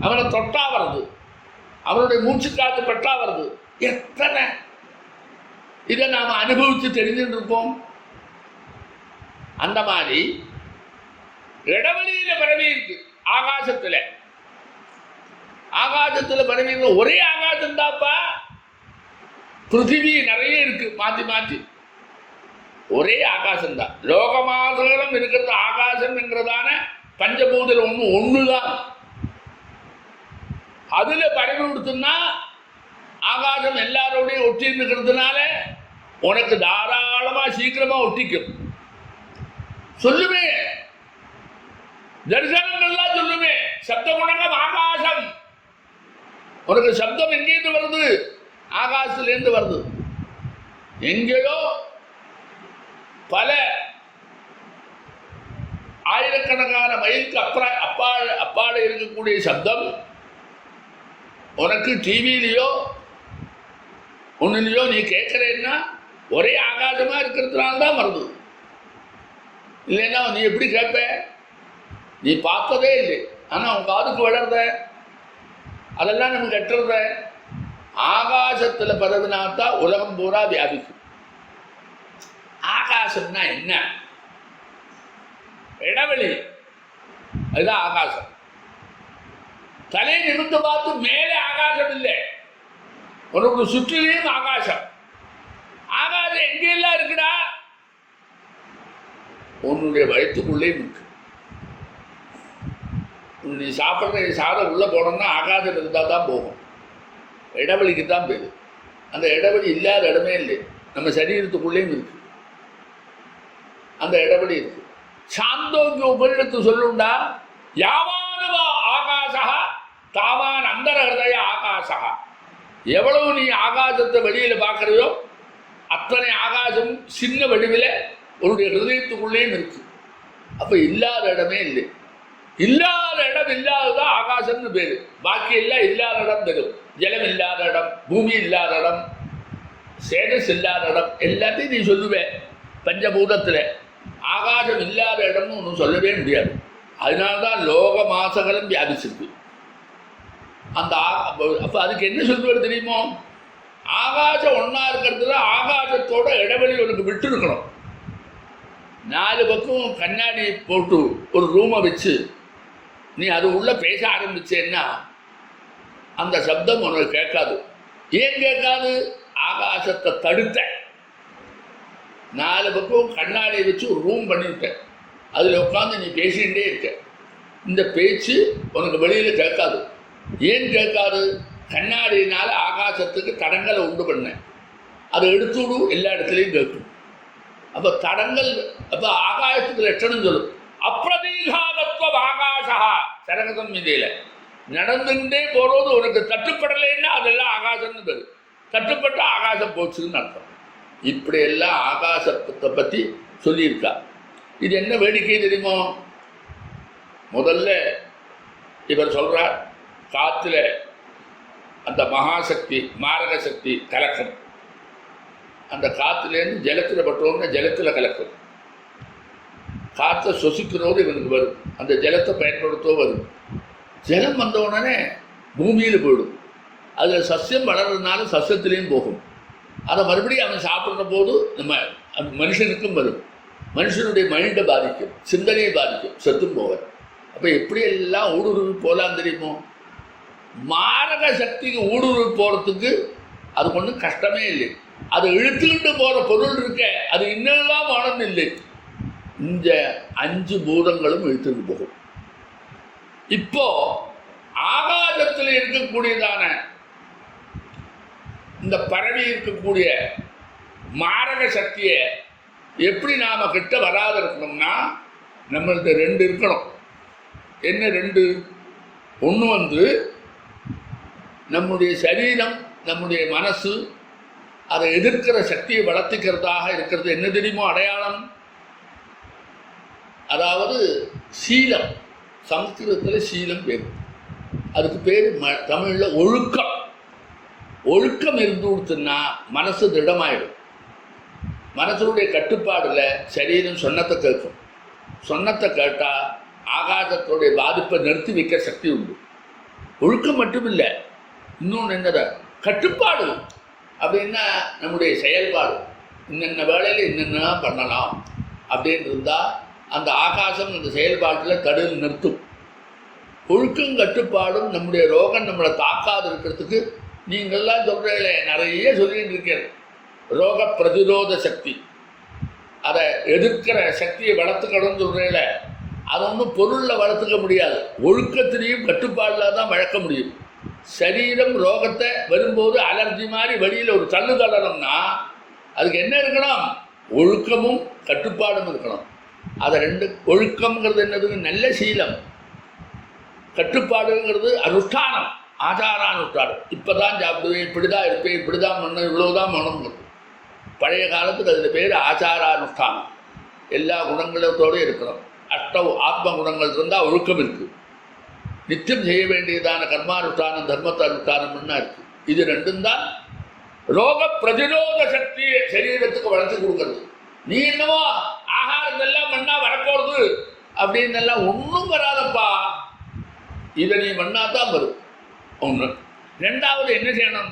அவனை தொட்டா வருது, அவனுடைய மூச்சு காத்து பட்டா வருது. எத்தனை இதை நாம அனுபவிச்சு தெரிஞ்சுட்டு இருப்போம். அந்த மாதிரி இடவெளியில பரவி இருக்கு. ஆகாசத்துல பரவி ஒரே ஆகாசம் தாப்பா. பிருத்திவி நிறைய இருக்கு, மாத்தி மாத்தி ஒரே ஆகாசம் தான். லோகமாசலம் இருக்கிறது ஆகாசம் என்கிறதான பஞ்சபூதம் ஒண்ணுதான். அதில் பரவி கொடுத்துன்னா ஆகாசம் எல்லாரோடையும் ஒட்டி இருக்கிறதுனால உனக்கு தாராளமாக சீக்கிரமாக ஒட்டிக்கும். சொல்லுமே, தரிசனங்கள்லாம் சொல்லுமே, சப்த குணகம் ஆகாசம். உனக்கு சப்தம் எங்கேருந்து வருது? ஆகாசத்துலேருந்து வருது. எங்கேயோ பல ஆயிரக்கணக்கான மைலுக்கு அப்பாட இருக்கக்கூடிய சப்தம் உனக்கு டிவிலையோ ஒன்றுலையோ நீ கேட்குறேன்னா ஒரே ஆகாசமாக இருக்கிறதுனால தான் வருது. இல்லைன்னா நீ எப்படி கேட்ப? நீ பார்த்ததே இல்லை, ஆனால் உன் காதுக்கு விடுறத அதெல்லாம் நம்ம கட்டுறத ஆகாசத்தில் பரவினாத்தான் உலகம் பூரா வியாபிக்கும். ஆகாசம்னா என்ன? இடைவெளி, அதுதான் ஆகாசம். தலை நிமிர்ந்து பார்த்து மேலே ஆகாசம் இல்லை, உனக்கு சுற்றிலையும் ஆகாசம். ஆகாசம் எங்கெல்லாம் இருக்குடா? உன்னுடைய வயிற்றுக்குள்ளே இருக்கு. நீ சாப்பிட்ற சாதம் உள்ளே போனோம்னா ஆகாசம் இருந்தால் தான் போகும், இடைவெளிக்கு தான் போகுது. அந்த இடைவெளி இல்லாத இடமே இல்லை, நம்ம சரீரத்துக்குள்ளேயும் இருக்கு அந்த இடைவெளி இருக்கு. சாந்தோக்கிய உபனிடத்து சொல்லுண்டா, யாவானுவா ஆகாசா தாவான் அந்தர ஹிருதய ஆகாசா. எவ்வளவு நீ ஆகாசத்தை வெளியில் பார்க்குறியோ அத்தனை ஆகாசம் சின்ன வடிவில் உன்னுடைய ஹிருதயத்துக்குள்ளேயும் இருக்கு. அப்போ இல்லாத இடமே இல்லை. இல்லாத இடம் இல்லாததான் ஆகாசம்னு பேரு. பாக்கி எல்லாம் இல்லாத இடம் தரும். ஜலம் இல்லாத இடம், பூமி இல்லாத இடம், சேனஸ் இல்லாத இடம் எல்லாத்தையும் நீ சொல்லுவேன். பஞ்சபூதத்தில் ஆகாசம் இல்லாத இடம்னு ஒன்றும் சொல்லவே முடியாது. அதனால்தான் லோக மாசங்களும் வியாபிச்சிருக்கு. அந்த அப்போ அதுக்கு என்ன சொல்லுவது தெரியுமோ? ஆகாசம் ஒன்றா இருக்கிறதுல ஆகாசத்தோட இடைவெளி உனக்கு விட்டு இருக்கணும். 4 பக்கம் கண்ணாடி போட்டு ஒரு ரூமை வச்சு நீ அது உள்ள பேச ஆரம்பிச்சேன்னா அந்த சப்தம் உனக்கு கேட்காது. ஏன் கேட்காது? ஆகாசத்தை தடுத்த. 4 பக்கம் கண்ணாடியை வச்சு ஒரு ரூம் பண்ணிவிட்டேன், அதில் உட்காந்து நீ பேசிகிட்டே இருக்க. இந்த பேச்சு உனக்கு வெளியில் கேட்காது. ஏன் கேட்காது? கண்ணாடியினால் ஆகாசத்துக்கு தடங்களை உண்டு பண்ண, அதை எடுத்துவிடு, எல்லா இடத்துலையும் கேட்கும். அப்போ தடங்கள், அப்போ ஆகாசத்துக்கு லட்சணம் சொல்லும். அப்பிரதீகாதத்துவம் ஆகாசா சரகதம் மீதியில் நடந்துகிட்டே போகிறது உனக்கு தட்டுப்படலைன்னா அதெல்லாம் ஆகாசம்னு பேர். தட்டுப்பட்ட ஆகாசம் போச்சுன்னு அர்த்தம். இப்படியெல்லாம் ஆகாசத்தை பற்றி சொல்லியிருக்கா. இது என்ன வேடிக்கை தெரியுமோ? முதல்ல இவர் சொல்கிறார், காற்றுல அந்த மகாசக்தி மாரக சக்தி கலக்கணும். அந்த காற்றுலேருந்து ஜலத்தில் பட்டோம்னா ஜலத்தில் கலக்கணும். காற்றை சுசிக்கிறோடு இவனுக்கு வரும், அந்த ஜலத்தை பயன்படுத்தோ வரும். ஜலம் வந்த உடனே பூமியில் போயிடும். அதில் சஸ்யம் வளர்றதுனால சஸ்யத்திலையும் போகும். அதை மறுபடியும் அவன் சாப்பிட்ற போது நம்ம மனுஷனுக்கும் வரும். மனுஷனுடைய மைண்டை பாதிக்கும், சிந்தனையை பாதிக்கும், செத்தும் போவார். அப்போ எப்படியெல்லாம் ஊடுருவி போகலாம் தெரியுமோ? மாரக சக்திக்கு ஊடுருவி போகிறதுக்கு அது ஒன்றும் கஷ்டமே இல்லை. அது இழுத்துக்கிட்டு போகிற பொருள் இருக்க, அது இன்னெல்லாம் ஆனது இல்லை. இந்த 5 பூதங்களும் இழுத்துட்டு போகும். இப்போ ஆகாசத்தில் இருக்கக்கூடியதான இந்த பரவி இருக்கக்கூடிய மாரக சக்தியை எப்படி நாம் கிட்ட வராத இருக்கணும்னா நம்மள்கிட்ட 2 இருக்கணும். என்ன 2? ஒன்று நம்முடைய சரீரம், நம்முடைய மனசு அதை எதிர்க்கிற சக்தியை வளர்த்துக்கிறதாக இருக்கிறது. என்ன தெரியுமோ அடையாளம்? அதாவது சீலம். சமஸ்கிருதத்தில் சீலம் பேர். அதுக்கு பேர் தமிழில் ஒழுக்கம். ஒழுக்கம் இருந்து கொடுத்துன்னா மனசு திடமாயிடும். மனசனுடைய கட்டுப்பாடில் சரீரம் சொன்னத்தை கேட்கும். சொன்னத்தை கேட்டால் ஆகாசத்துடைய பாதிப்பை நிறுத்தி வைக்க சக்தி உண்டு. ஒழுக்கம் மட்டும் இல்லை, இன்னொன்று என்னது? கட்டுப்பாடு. அப்படின்னா நம்முடைய செயல்பாடு, இன்னென்ன வேலையில் என்னென்ன பண்ணலாம் அப்படின்னு இருந்தால் அந்த ஆகாசம் அந்த செயல்பாட்டில் தடுத்து நிறுத்தும். ஒழுக்கம் கட்டுப்பாடும் நம்முடைய ரோகம் நம்மளை தாக்காது இருக்கிறதுக்கு நீங்கள்லாம் சொல்கிறீங்களே, நிறைய சொல்லிட்டு இருக்கேன். ரோக பிரதிரோத சக்தி, அதை எதிர்க்கிற சக்தியை வளர்த்துக்கணும்னு சொல்கிறீங்களே, அதை ஒன்றும் பொருளில் வளர்த்துக்க முடியாது. ஒழுக்கத்திலையும் கட்டுப்பாடில் தான் வளர்க்க முடியும். சரீரம் ரோகத்தை வரும்போது அலர்ஜி மாதிரி வெளியில் ஒரு தள்ளு தள்ளணும்னா அதுக்கு என்ன இருக்கணும்? ஒழுக்கமும் கட்டுப்பாடும் இருக்கணும். அதை ரெண்டு, ஒழுக்கம்ங்கிறது என்னது? நல்ல சீலம். கட்டுப்பாடுங்கிறது அனுஷ்டானம், ஆச்சாரானுஷ்டானம். இப்போ தான் சாப்பிடுவேன், இப்படி தான் இருப்பேன், இப்படி தான் பண்ண, இவ்வளோதான் மனம்ங்கிறது. பழைய காலத்துக்கு அதில் பேர் ஆச்சாரானுஷ்டானம். எல்லா குணங்களோடு இருக்கணும். ஆத்ம குணங்கள் இருந்தால் ஒழுக்கம் இருக்குது. நித்தியம் செய்ய வேண்டியதான கர்மானுஷ்டானம் தர்மத்தை அனுஷ்டானம்னா இருக்குது. இது ரெண்டும் தான் ரோக பிரதிரோத சக்தியை சரீரத்துக்கு வளர்த்து கொடுக்கறது. நீ என்னவோ ஆகாரம் எல்லாம் பண்ணா வரப்போறது அப்படின்னு எல்லாம் ஒன்றும் வராதப்பா. இதை நீ பண்ணாதான் வரும். ஒன்று. ரெண்டாவது என்ன செய்யணும்?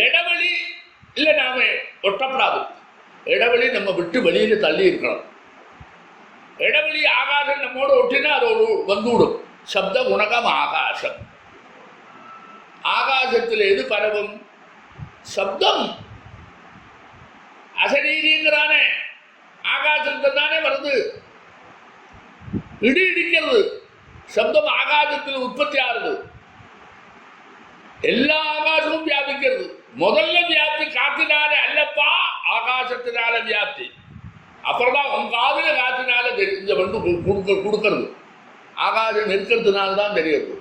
இடைவெளி இல்லை, நாம ஒட்டப்படாது. இடைவெளி நம்ம விட்டு வெளியில தள்ளி இருக்கணும். இடைவெளி ஆகாசம் நம்மோடு ஒட்டினா அதோடு வந்துவிடும். சப்த குணகம் ஆகாசம். ஆகாசத்தில் எது பரவும்? சப்தம். அசரீரிங்கிறானே, ஆகாசத்தில் தானே வருது. இடி இடிக்கிறது, சப்தம் ஆகாசத்தில் உற்பத்தி ஆகுது. எல்லா ஆகாசமும் வியாபிக்கிறது. முதல்ல வியாப்தி காத்தினாலே அல்லப்பா, ஆகாசத்தினால வியாப்தி. அப்புறம் தான் உங்க காதுல காத்தினால இந்த வந்து கொடுக்கறது. ஆகாசம் இருக்கிறதுனால தான் தெரியுது.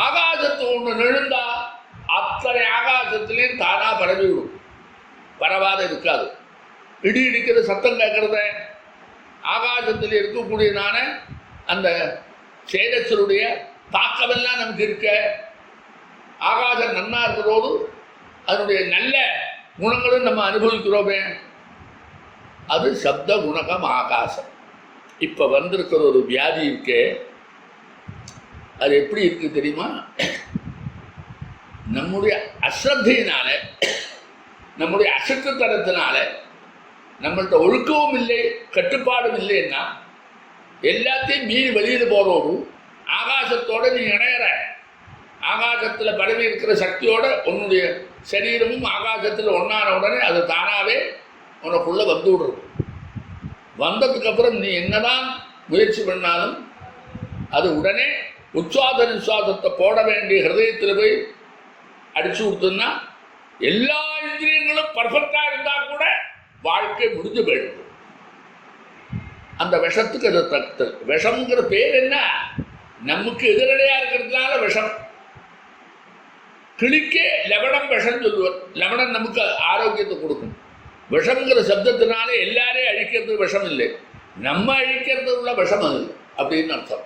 ஆகாசத்து ஒன்று நிழுந்தா அத்தனை ஆகாசத்திலையும் தானா பரவி விடும். பரவாத இருக்காது. இடி இடிக்கிற சத்தம் கேட்கறத ஆகாசத்தில் இருக்கக்கூடியதான அந்த சேதஸருடைய தாக்கமெல்லாம் நமக்கு இருக்க. ஆகாசம் நன்னா இருக்கிறோடு அதனுடைய நல்ல குணங்களும் நம்ம அனுபவிக்கிறோமே. அது சப்த குணகம் ஆகாசம். இப்போ வந்திருக்கிற ஒரு வியாதி இருக்கே, அது எப்படி இருக்கு தெரியுமா? நம்முடைய அஸ்ரத்தையினால, நம்முடைய அசட்டுத்தனத்தினால, நம்மள்கிட்ட ஒழுக்கமும் இல்லை கட்டுப்பாடும் இல்லைன்னா எல்லாத்தையும் மீறி வெளியில் போகிறோடு ஆகாசத்தோடு நீ இணையிற. ஆகாசத்தில் பரவி இருக்கிற சக்தியோட உன்னுடைய சரீரமும் ஆகாசத்தில் ஒன்றான உடனே அது தானாகவே உனக்குள்ளே வந்து விடுறது. வந்ததுக்கப்புறம் நீ என்னதான் முயற்சி பண்ணாலும் அது உடனே உச்சாத நிசுவாசத்தை போட வேண்டிய ஹிருதயத்தில் போய் அடிச்சு கொடுத்தோம்னா எல்லா இந்திரியங்களும் பர்ஃபெக்டாக இருந்தால் கூட வாழ்க்கை முடிஞ்சு போயிடும். அந்த விஷத்துக்கு அது தட்டு. விஷம்ங்கிற பேர் என்ன? நமக்கு எதிரடையாக இருக்கிறதுனால விஷம். கிளிக்கே லவணம் விஷம் சொல்லுவார். லவணம் நமக்கு ஆரோக்கியத்தை கொடுக்கும். விஷம்ங்கிற சப்தத்தினால எல்லாரையும் அழிக்கிறது விஷம் இல்லை, நம்ம அழிக்கிறது உள்ள விஷம் அது அப்படின்னு அர்த்தம்.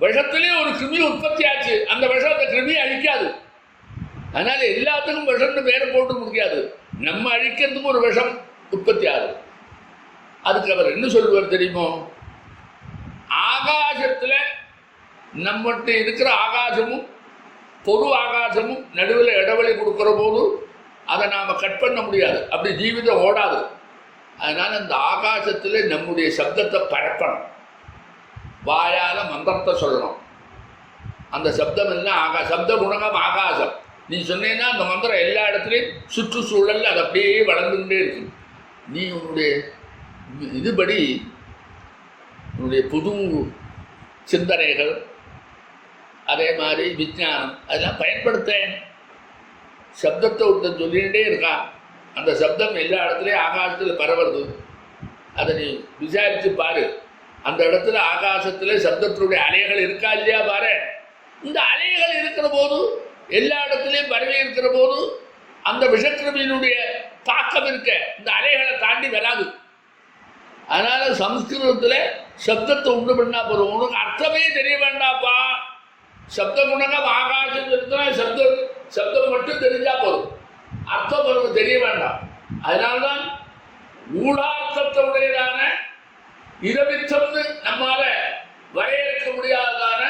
விஷத்திலே ஒரு கிருமி உற்பத்தி ஆச்சு, அந்த விஷம் அந்த கிருமி அழிக்காது. அதனால எல்லாத்துக்கும் விஷம்னு பேரை போட்டு முடியாது. நம்ம அழிக்கிறதுக்கும் ஒரு விஷம் உற்பத்தி ஆகுது. அதுக்கு அவர் என்ன சொல்லுவார் தெரியுமோ? ஆகாசத்தில் நம்மகிட்ட இருக்கிற ஆகாசமும் பொது ஆகாசமும் நடுவில் இடைவெளி கொடுக்குற போது அதை நாம் கட் பண்ண முடியாது. அப்படி ஜீவிதம் ஓடாது. அதனால் அந்த ஆகாசத்தில் நம்முடைய சப்தத்தை பரப்பணும். வாயால் மந்திரத்தை சொல்லணும். அந்த சப்தம் எல்லாம் சப்த குணகம் ஆகாசம். நீ சொன்னீங்கன்னா அந்த மந்திரம் எல்லா இடத்துலையும் சுற்றுச்சூழலில் அது அப்படியே வளர்ந்துகிட்டே இருக்கு. நீ உன்னுடைய இதுபடி உன்னுடைய புது சிந்தனைகள், அதே மாதிரி விஞ்ஞானம் அதெல்லாம் பயன்படுத்த. சப்தத்தை ஒருத்தன் சொல்லிகிட்டே இருக்கான். அந்த சப்தம் எல்லா இடத்துலையும் ஆகாசத்தில் பரவுறது. அதை நீ விசாரித்து பாரு. அந்த இடத்துல ஆகாசத்தில் சப்தத்தினுடைய அலைகள் இருக்கா இல்லையா பாரு. இந்த அலைகள் இருக்கிற போது, எல்லா இடத்துலையும் பரவி இருக்கிற போது அந்த விஷக்கிருமியினுடைய தாக்கம் இருக்க இந்த அலைகளை தாண்டி வராது. அதனால சம்ஸ்கிருதத்தில் சப்தத்தை உண்டு பண்ணா போதும். உனக்கு அர்த்தமே தெரிய வேண்டாப்பா. சப்த குணகம் ஆகாசம் இருந்தா சப்தம் மட்டும் தெரிஞ்சா போதும், அர்த்தம் உனக்கு தெரிய வேண்டாம். அதனால்தான் ஊடார்த்தத்தை உடையதான இரவித்தம்னு நம்மால வரையறுக்க முடியாததான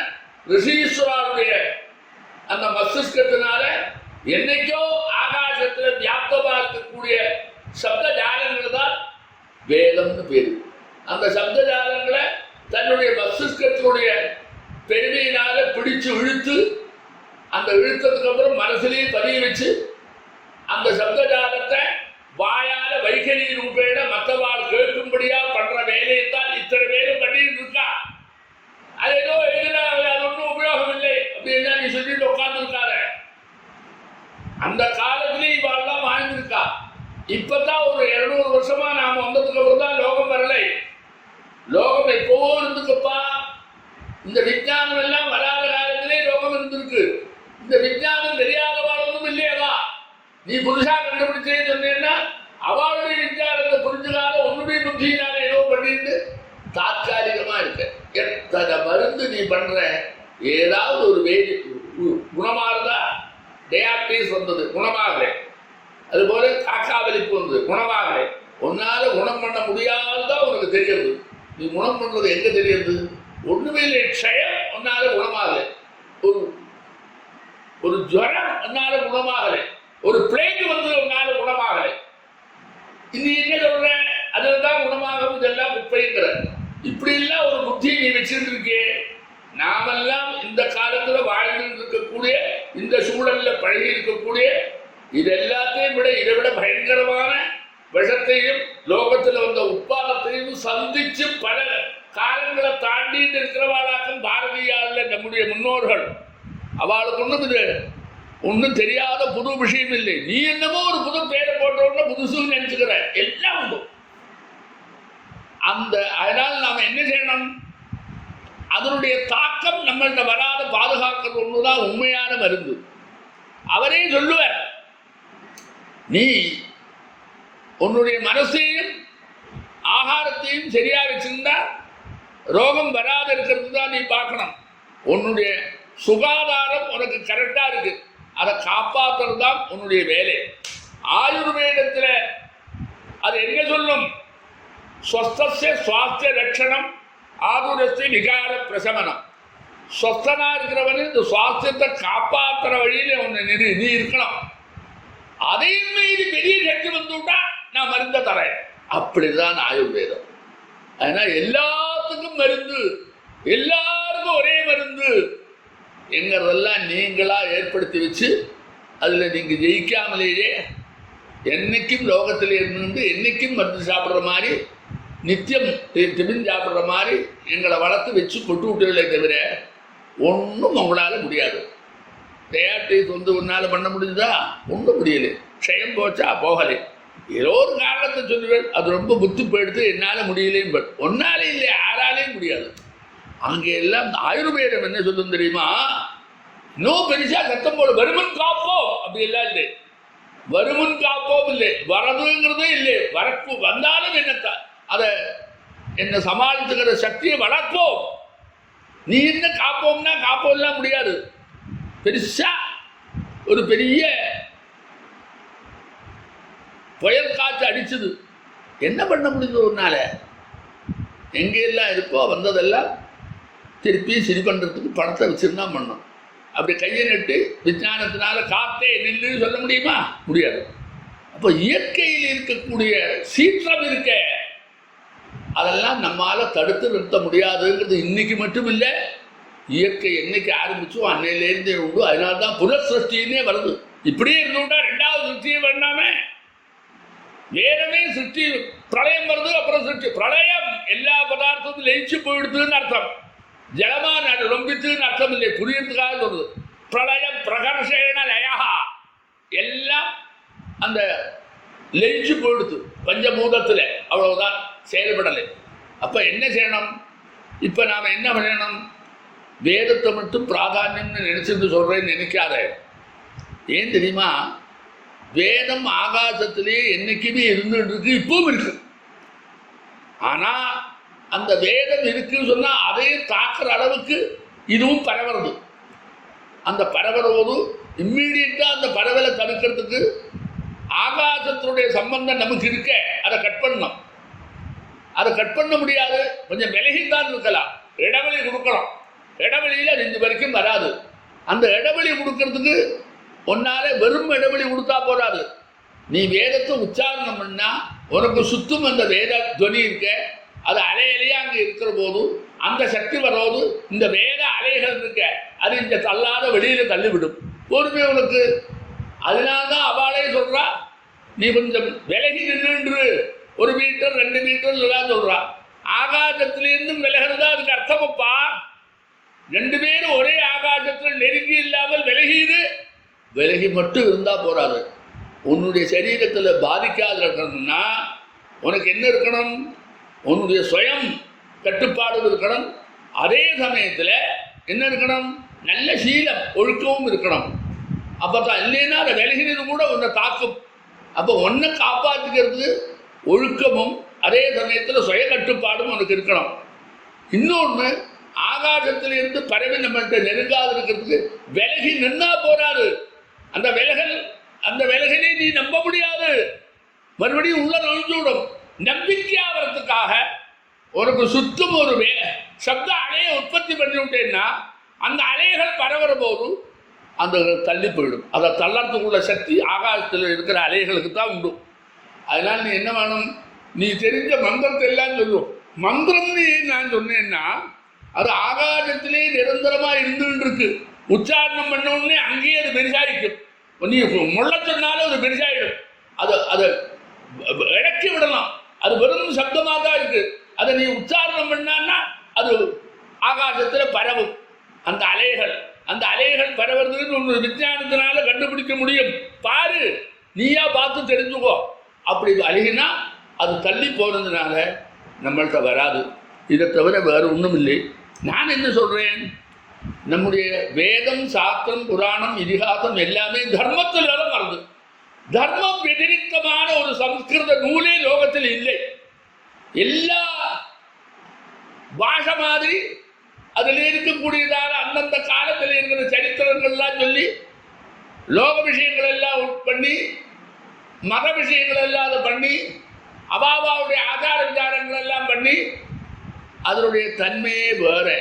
ரிஷீஸ்வரருடைய அந்த மஸ்திஷ்கத்தினால என்னைக்கோ ஆகாசத்தில் வியாப்தமாக இருக்கக்கூடிய சப்த ஜாலங்கள் தான் வேதம்னு பேரு. அந்த சப்த ஜாலங்களை தன்னுடைய மஸ்திஷ்கத்தினுடைய பெருமையினால பிடிச்சு இழுத்து, அந்த இழுத்ததுக்கு அப்புறம் மனசுலேயே பதிய வச்சு அந்த சப்த ஜாலத்தை வாயால வைகலி ரூபேட மற்றவாள் கேட்கும்படியா பண்ற வேலையை தான் இத்தனை வேலை பண்ணிட்டு இருக்கா. அது ஏதோ எழுதினா அது ஒன்றும் உபயோகம் இல்லை அப்படின்னு 200 வருஷமா நாம வந்ததுக்கு அப்புறம் தான் லோகம் வரலை. லோகம் எப்பவோ இருந்துக்கப்பா. இந்த விஞ்ஞானம் எல்லாம் வராத காலத்திலே லோகம் இருந்திருக்கு. இந்த விஞ்ஞானம் தெரியாத வாழ்வதும் இல்லையவா? நீ புதுசா கண்டுபிடிச்சேன்னு சொன்னீங்கன்னா அவளுடைய விஞ்ஞானத்தை புரிஞ்சுக்காத ஒன்றுமே புத்தியினால ஏதோ பண்ணிட்டு தாற்காலிகமா இருக்க. எத்தனை மருந்து நீ பண்ற, ஏதாவது ஒரு வேதி குணமாகதா? டயாபிட்டிஸ் வந்தது, குணமாகலை. அதுபோல காக்காவலிப்பு வந்தது, குணமாகலை. உன்னால குணம் பண்ண முடியாதுதான் உனக்கு தெரியுது. நீ குணம் பண்றது எங்க தெரியுது? ஒண்ணுமே இல்லை. க்ஷயம் உன்னால குணமாகலை, ஒரு ஜுரம் உன்னால குணமாகலை, ஒரு பிளேக் வந்து உன்னால குணமாகலை. இது என்ன சொல்ற? அதுதான் குணமாகும், இதெல்லாம் குப்பைங்கிற. இப்படி எல்லாம் ஒரு புத்தியை நீ வச்சுட்டு இருக்கே. நாமெல்லாம் இந்த காலத்துல வாழ்ந்து இருக்கக்கூடிய, இந்த சூழல்ல பழகி இருக்கக்கூடிய, இது எல்லாத்தையும் விட இதை விட பயங்கரமான விஷத்தையும் லோகத்துல வந்த உட்பாதத்தையும் சந்திச்சு பல காலங்களை தாண்டிட்டு இருக்கிறவாளாக்கும் பாரதியார்ல நம்முடைய முன்னோர்கள். அவளுக்கு ஒன்றும் தெரியாத புது விஷயம் இல்லை. நீ என்னமோ ஒரு புது பேரை போட்டோம்னா புதுசுன்னு நினைச்சுக்கிற. எல்லாம் உண்டு. அதனால் நாம என்ன செய்யணும்? அதனுடைய தாக்கம் நம்மள்கிட்ட வராத பாதுகாக்கிறது ஒண்ணுதான் உண்மையான மருந்து. அவரே சொல்லுவார், நீ உன்னுடைய மனசையும் ஆகாரத்தையும் சரியா வச்சிருந்தா ரோகம் வராத இருக்கிறது தான் நீ பார்க்கணும். உன்னுடைய சுகாதாரம் உனக்கு கரெக்டா இருக்கு, அதை காப்பாற்றுறது தான் உன்னுடைய வேலை. ஆயுர்வேதத்தில் அது என்ன சொல்லும்? ஸ்வஸ்தஸ்ய சுவாஸ்திய ரட்சணம், ஆதுரஸ்ய விகார பிரசமனம். ஸ்வஸ்தனா இருக்கிறவனு இந்த சுவாஸ்தியத்தை காப்பாற்றுற வழியில நீ இருக்கணும். அதையும் மீறி பெரிய சக்தி வந்துவிட்டா நான் மருந்தை தரேன். அப்படிதான் ஆயுர்வேதம். அதனால எல்லாத்துக்கும் மருந்து, எல்லாருக்கும் ஒரே மருந்து எங்கிறதெல்லாம் நீங்களா ஏற்படுத்தி வச்சு அதுல நீங்க ஜெயிக்காமலேயே என்னைக்கும் லோகத்தில் இருந்து என்னைக்கும் மருந்து சாப்பிட்ற மாதிரி, நித்தியம் டிபின் சாப்பிட்ற மாதிரி எங்களை வளர்த்து வச்சு கொட்டு விட்டுகளே தவிர ஒன்றும் உங்களால முடியாது. டயாபிட்டிஸ் வந்து உன்னால பண்ண முடியுதா? ஒன்றும் முடியல. க்ஷயம் போச்சா? போகலை. ஏதோ ஒரு காரணத்தை சொல்லுவேன், அது ரொம்ப புத்தி போயிடுத்து, என்னால முடியலையும். ஒன்னாலே இல்லை, யாராலையும் முடியாது. அங்கே எல்லாம் ஆயுர்வேதம் என்ன சொல்லும் தெரியுமா? இன்னும் பெருசா சத்தம் போல வருமுன் காப்போம் அப்படி எல்லாம் இல்லை. வருமுன் காப்போம் இல்லை, வரதுங்கிறதே இல்லை. வரப்பு வந்தாலும் அதை என்ன சமாளிச்சுக்கிற சக்தியை வளர்ப்போம். நீ என்ன காப்போம்னா காப்போம்லாம் முடியாது. பெருசா ஒரு பெரிய புயல் காற்று அடிச்சது, என்ன பண்ண முடியுது? ஒரு நாள எங்கெல்லாம் இருக்கோ வந்ததெல்லாம் திருப்பி சரி பண்றதுக்கு பணத்தை வச்சிருந்தா பண்ணணும். அப்படி கையை நட்டு விஞ்ஞானத்தினால காத்தே நின்று சொல்ல முடியுமா? முடியாது. அப்போ இயற்கையில் இருக்கக்கூடிய சீற்றம் இருக்க, அதெல்லாம் நம்மால தடுத்து நிறுத்த முடியாதுங்கிறது இன்னைக்கு மட்டும் இல்லை, இயற்கை என்னைக்கு ஆரம்பிச்சோ அன்னையிலேருந்தே உண்டு. அதனால்தான் புனഃசிருஷ்டின்னே வருது. இப்படியே இருந்துட்டா ரெண்டாவது சிருஷ்டியே வேண்டாமே. வேறமே சிருஷ்டி, பிரளயம் வருது, அப்புறம் சிருஷ்டி. பிரளயம் எல்லா பதார்த்தமும் லயிச்சு போயிடுதுன்னு அர்த்தம். ஜலமா ரொம்பிச்சுன்னு அர்த்தம் இல்லை, புரியறதுக்காக வருது. பிரளயம் பிரகர்ஷேன லயா, எல்லாம் அந்த லயிச்சு போயிடுது பஞ்சபூதத்தில், அவ்வளவுதான், செயல்படலை. அப்ப என்ன செய்யணும்? இப்ப நாம என்ன பண்ணணும்? வேதத்தை மட்டும் பிராதானியம்னு நினைச்சிருந்து சொல்றேன்னு நினைக்காத. ஏன் தெரியுமா? வேதம் ஆகாசத்திலே என்னைக்குமே இருந்துட்டு இருக்கு, இப்பவும் இருக்கு. ஆனா அந்த வேதம் இருக்குன்னு சொன்னா அதையும் தாக்குற அளவுக்கு இதுவும் பரவுறது. அந்த பரவுறபோது இம்மீடியட்டா அந்த பரவலை தடுக்கிறதுக்கு ஆகாசத்தினுடைய சம்பந்தம் நமக்கு இருக்க, அதை கட் பண்ணணும். அதை கட் பண்ண முடியாது, கொஞ்சம் விலகித்தான் இருக்கலாம், இடைவெளி கொடுக்கணும். இடைவெளியில் அது இந்த வரைக்கும் வராது. அந்த இடைவெளி கொடுக்கறதுக்கு உன்னால வெறும் இடைவெளி கொடுத்தா போராது. நீ வேதத்தை உச்சாரணம் பண்ணா உனக்கு சுத்தும் அந்த வேத துவனி இருக்க, அது அலையிலேயே அங்கே இருக்கிற போது அந்த சக்தி வரோது இந்த வேத அலைகள் இருக்க, அது இந்த தள்ளாத வெளியில தள்ளிவிடும். பொறுமை உனக்கு. அதனால்தான் அவளே சொல்றா, நீ கொஞ்சம் விலகி நின்று 1 மீட்டர் 2 மீட்டர் எல்லாம் சொல்றா. ஆகாசத்திலிருந்தும் விலகிறதா அதுக்கு அர்த்தமப்பா. 2 பேரும் ஒரே ஆகாசத்தில் நெருங்கி இல்லாமல் விலகிது. விலகி மட்டும் இருந்தா போறாது. உன்னுடைய சரீரத்தில் பாதிக்காது இருக்கணும்னா உனக்கு என்ன இருக்கணும்? உன்னுடைய சுயம் கட்டுப்பாடு இருக்கணும். அதே சமயத்தில் என்ன இருக்கணும்? நல்ல சீலம் ஒழுக்கமும் இருக்கணும். அப்போ தான், இல்லைன்னா அதை விலகினது கூட உன்னை தாக்கும். அப்போ ஒன்றை காப்பாற்றிக்கிறது ஒழுக்கமும் அதே சமயத்தில் சுய கட்டுப்பாடும் உனக்கு இருக்கணும். இன்னொன்று, ஆகாசத்திலிருந்து பறவை நம்மள்கிட்ட நெருங்காது இருக்கிறதுக்கு விலகி நின்னா போராது. அந்த விலகலை நீ நம்ப முடியாது, மறுபடியும் உள்ள நுழைஞ்சுவிடும். நம்பிக்கையாகிறதுக்காக உனக்கு சுத்தம் ஒரு சப்த அலையை உற்பத்தி பண்ணிவிட்டேன்னா அந்த அலைகள் பரவுற போது அந்த தள்ளி போயிடும். அதை தள்ளறதுக்குள்ள சக்தி ஆகாசத்தில் இருக்கிற அலைகளுக்கு தான் உண்டு. அதனால் நீ என்ன வேணும்? நீ தெரிஞ்ச மந்திரத்தை எல்லாம் சொல்லும். மந்திரம்னு நான் சொன்னேன்னா அது ஆகாசத்திலே நிரந்தரமாக இருந்துட்டு இருக்கு. உச்சாரணம் பண்ணோடனே அங்கேயே அது பெருசாகிக்கும். நீ முள்ள சொன்னாலும் அது பெருசாகிடும். அதை இறக்கி விடலாம். அது வெறும் சப்தமாக தான் இருக்கு. அதை நீ உச்சாரணம் பண்ணான்னா அது ஆகாசத்தில் பரவும். அந்த அலைகள் பரவுறதுன்னு ஒன்று விஞ்ஞானத்தினால கண்டுபிடிக்க முடியும். பாரு, நீயா பார்த்து தெரிஞ்சுக்கோ. அப்படி அழுகினா அது தள்ளி போகிறதுனால நம்மள்கிட்ட வராது. இதை தவிர வேறு ஒன்றும் இல்லை. நான் என்ன சொல்கிறேன்? நம்முடைய வேதம், சாஸ்திரம், புராணம், இதிகாசம் எல்லாமே தர்மத்தில் வருது. தர்மம் வெதிரித்தமான ஒரு சம்ஸ்கிருத நூலே லோகத்தில் இல்லை. எல்லா பாஷை மாதிரி அதில் இருக்கக்கூடியதான அந்தந்த காலத்தில் இருக்கிற சரித்திரங்கள்லாம் சொல்லி லோக விஷயங்கள் எல்லாம் பண்ணி மத விஷயங்கள் எல்லாம் அதை பண்ணி அவாவாவுடைய ஆச்சார விசாரங்கள் எல்லாம் பண்ணி அதனுடைய தன்மையே வேறு.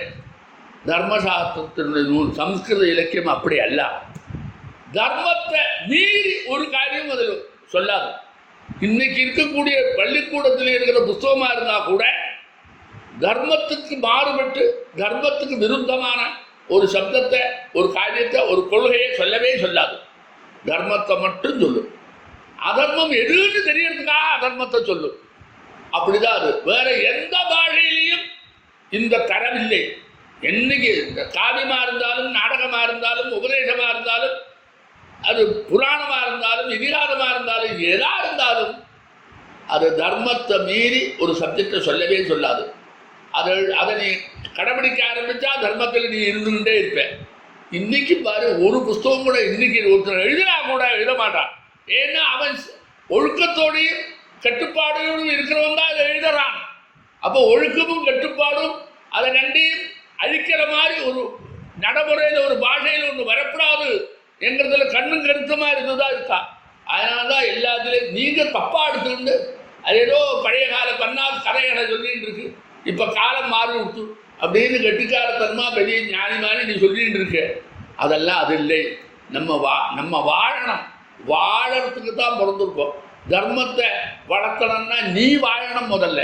தர்மசாஸ்திரத்தினுடைய நூல், சம்ஸ்கிருத இலக்கியம் அப்படி அல்ல. தர்மத்தை மீறி ஒரு காரியம் அதில் சொல்லாது. இன்னைக்கு இருக்கக்கூடிய பள்ளிக்கூடத்தில் இருக்கிற புஸ்தகமாக இருந்தால் கூட தர்மத்துக்கு மாறுபட்டு தர்மத்துக்கு விருத்தமான ஒரு சப்தத்தை, ஒரு காரியத்தை, ஒரு கொள்கையை சொல்லவே சொல்லாது. தர்மத்தை மட்டும் சொல்லும். அதர்மம் எதுன்னு தெரியறதுக்காக அதர்மத்தை சொல்லும். அப்படிதான் அது. வேற எந்த பாஷையிலையும் இந்த தரம் இல்லை. என்னைக்கு காவியமாக இருந்தாலும், நாடகமாக இருந்தாலும், உபதேசமாக இருந்தாலும், அது புராணமாக இருந்தாலும், இதிகாசமாக இருந்தாலும், எதா இருந்தாலும் அது தர்மத்தை மீறி ஒரு சப்ஜெக்டை சொல்லவே சொல்லாது. அதை நீ கடைபிடிக்க ஆரம்பித்தா தர்மத்தில் நீ இருந்துகிட்டே இருப்ப. இன்னைக்கு பாரு, ஒரு புஸ்தகம் கூட இன்னைக்கு ஒருத்தர் எழுதினா கூட எழுத மாட்டான். ஏன்னா அவன் ஒழுக்கத்தோடையும் கட்டுப்பாடோடும் இருக்கிறவன் தான் அதை எழுதுறான். அப்போ ஒழுக்கமும் கட்டுப்பாடும் அதை ரெண்டையும் அழிக்கிற மாதிரி ஒரு நடைமுறையில், ஒரு பாஷையில் ஒன்று வரப்படாது என்கிறதுல கண்ணும் கருத்துமாக இருந்துதான் இருக்கா. அதனால தான் எல்லாத்துலேயும் நீங்கள் தப்பாக எடுத்துக்கிண்டு அது ஏதோ பழைய கால பண்ணால் கதைகளை சொல்லின்னு இருக்கு. இப்போ காலம் மாறி விட்டு அப்படின்னு கெட்டிக்காரத்தனமாக பெரிய ஞானி மாதிரி நீ சொல்லிட்டு இருக்க. அதெல்லாம் அது இல்லை. நம்ம வாழணும். வாழறதுக்கு தான் பிறந்திருக்கோம். தர்மத்தை வளர்த்தணும்னா நீ வாழணும் முதல்ல.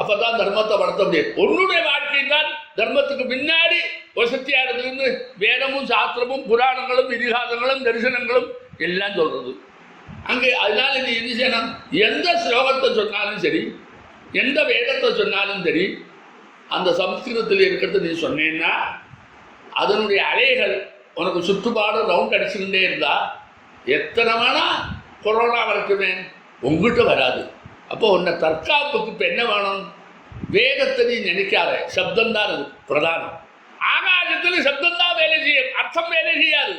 அப்போ தான் தர்மத்தை வளர்த்த முடியும். உன்னுடைய வாழ்க்கை தான் தர்மத்துக்கு பின்னாடி வசதியாக இருக்குதுன்னு வேதமும் சாஸ்திரமும் புராணங்களும் இதிகாசங்களும் தரிசனங்களும் எல்லாம் சொல்கிறது அங்கே. அதனால நீ என்ன செய்யணும்? எந்த ஸ்லோகத்தை சொன்னாலும் சரி, எந்த வேதத்தை சொன்னாலும் சரி, அந்த சம்ஸ்கிருதத்தில் இருக்கிறது நீ சொன்னேன்னா அதனுடைய அலைகள் உனக்கு சுற்றுப்பாடு ரவுண்ட் அடிச்சுக்கிட்டே இருந்தா எத்தனை வேணா கொரோனா வரைக்குமே உங்ககிட்ட வராது. அப்போ உன்னை தற்காப்புக்கு இப்போ என்ன வேணும்? வேதத்தை நீ நினைக்காத, சப்தம்தான் அது பிரதானம். ஆகாசத்தில் சப்தம்தான் வேலை செய்யும், அர்த்தம் வேலை செய்யாது.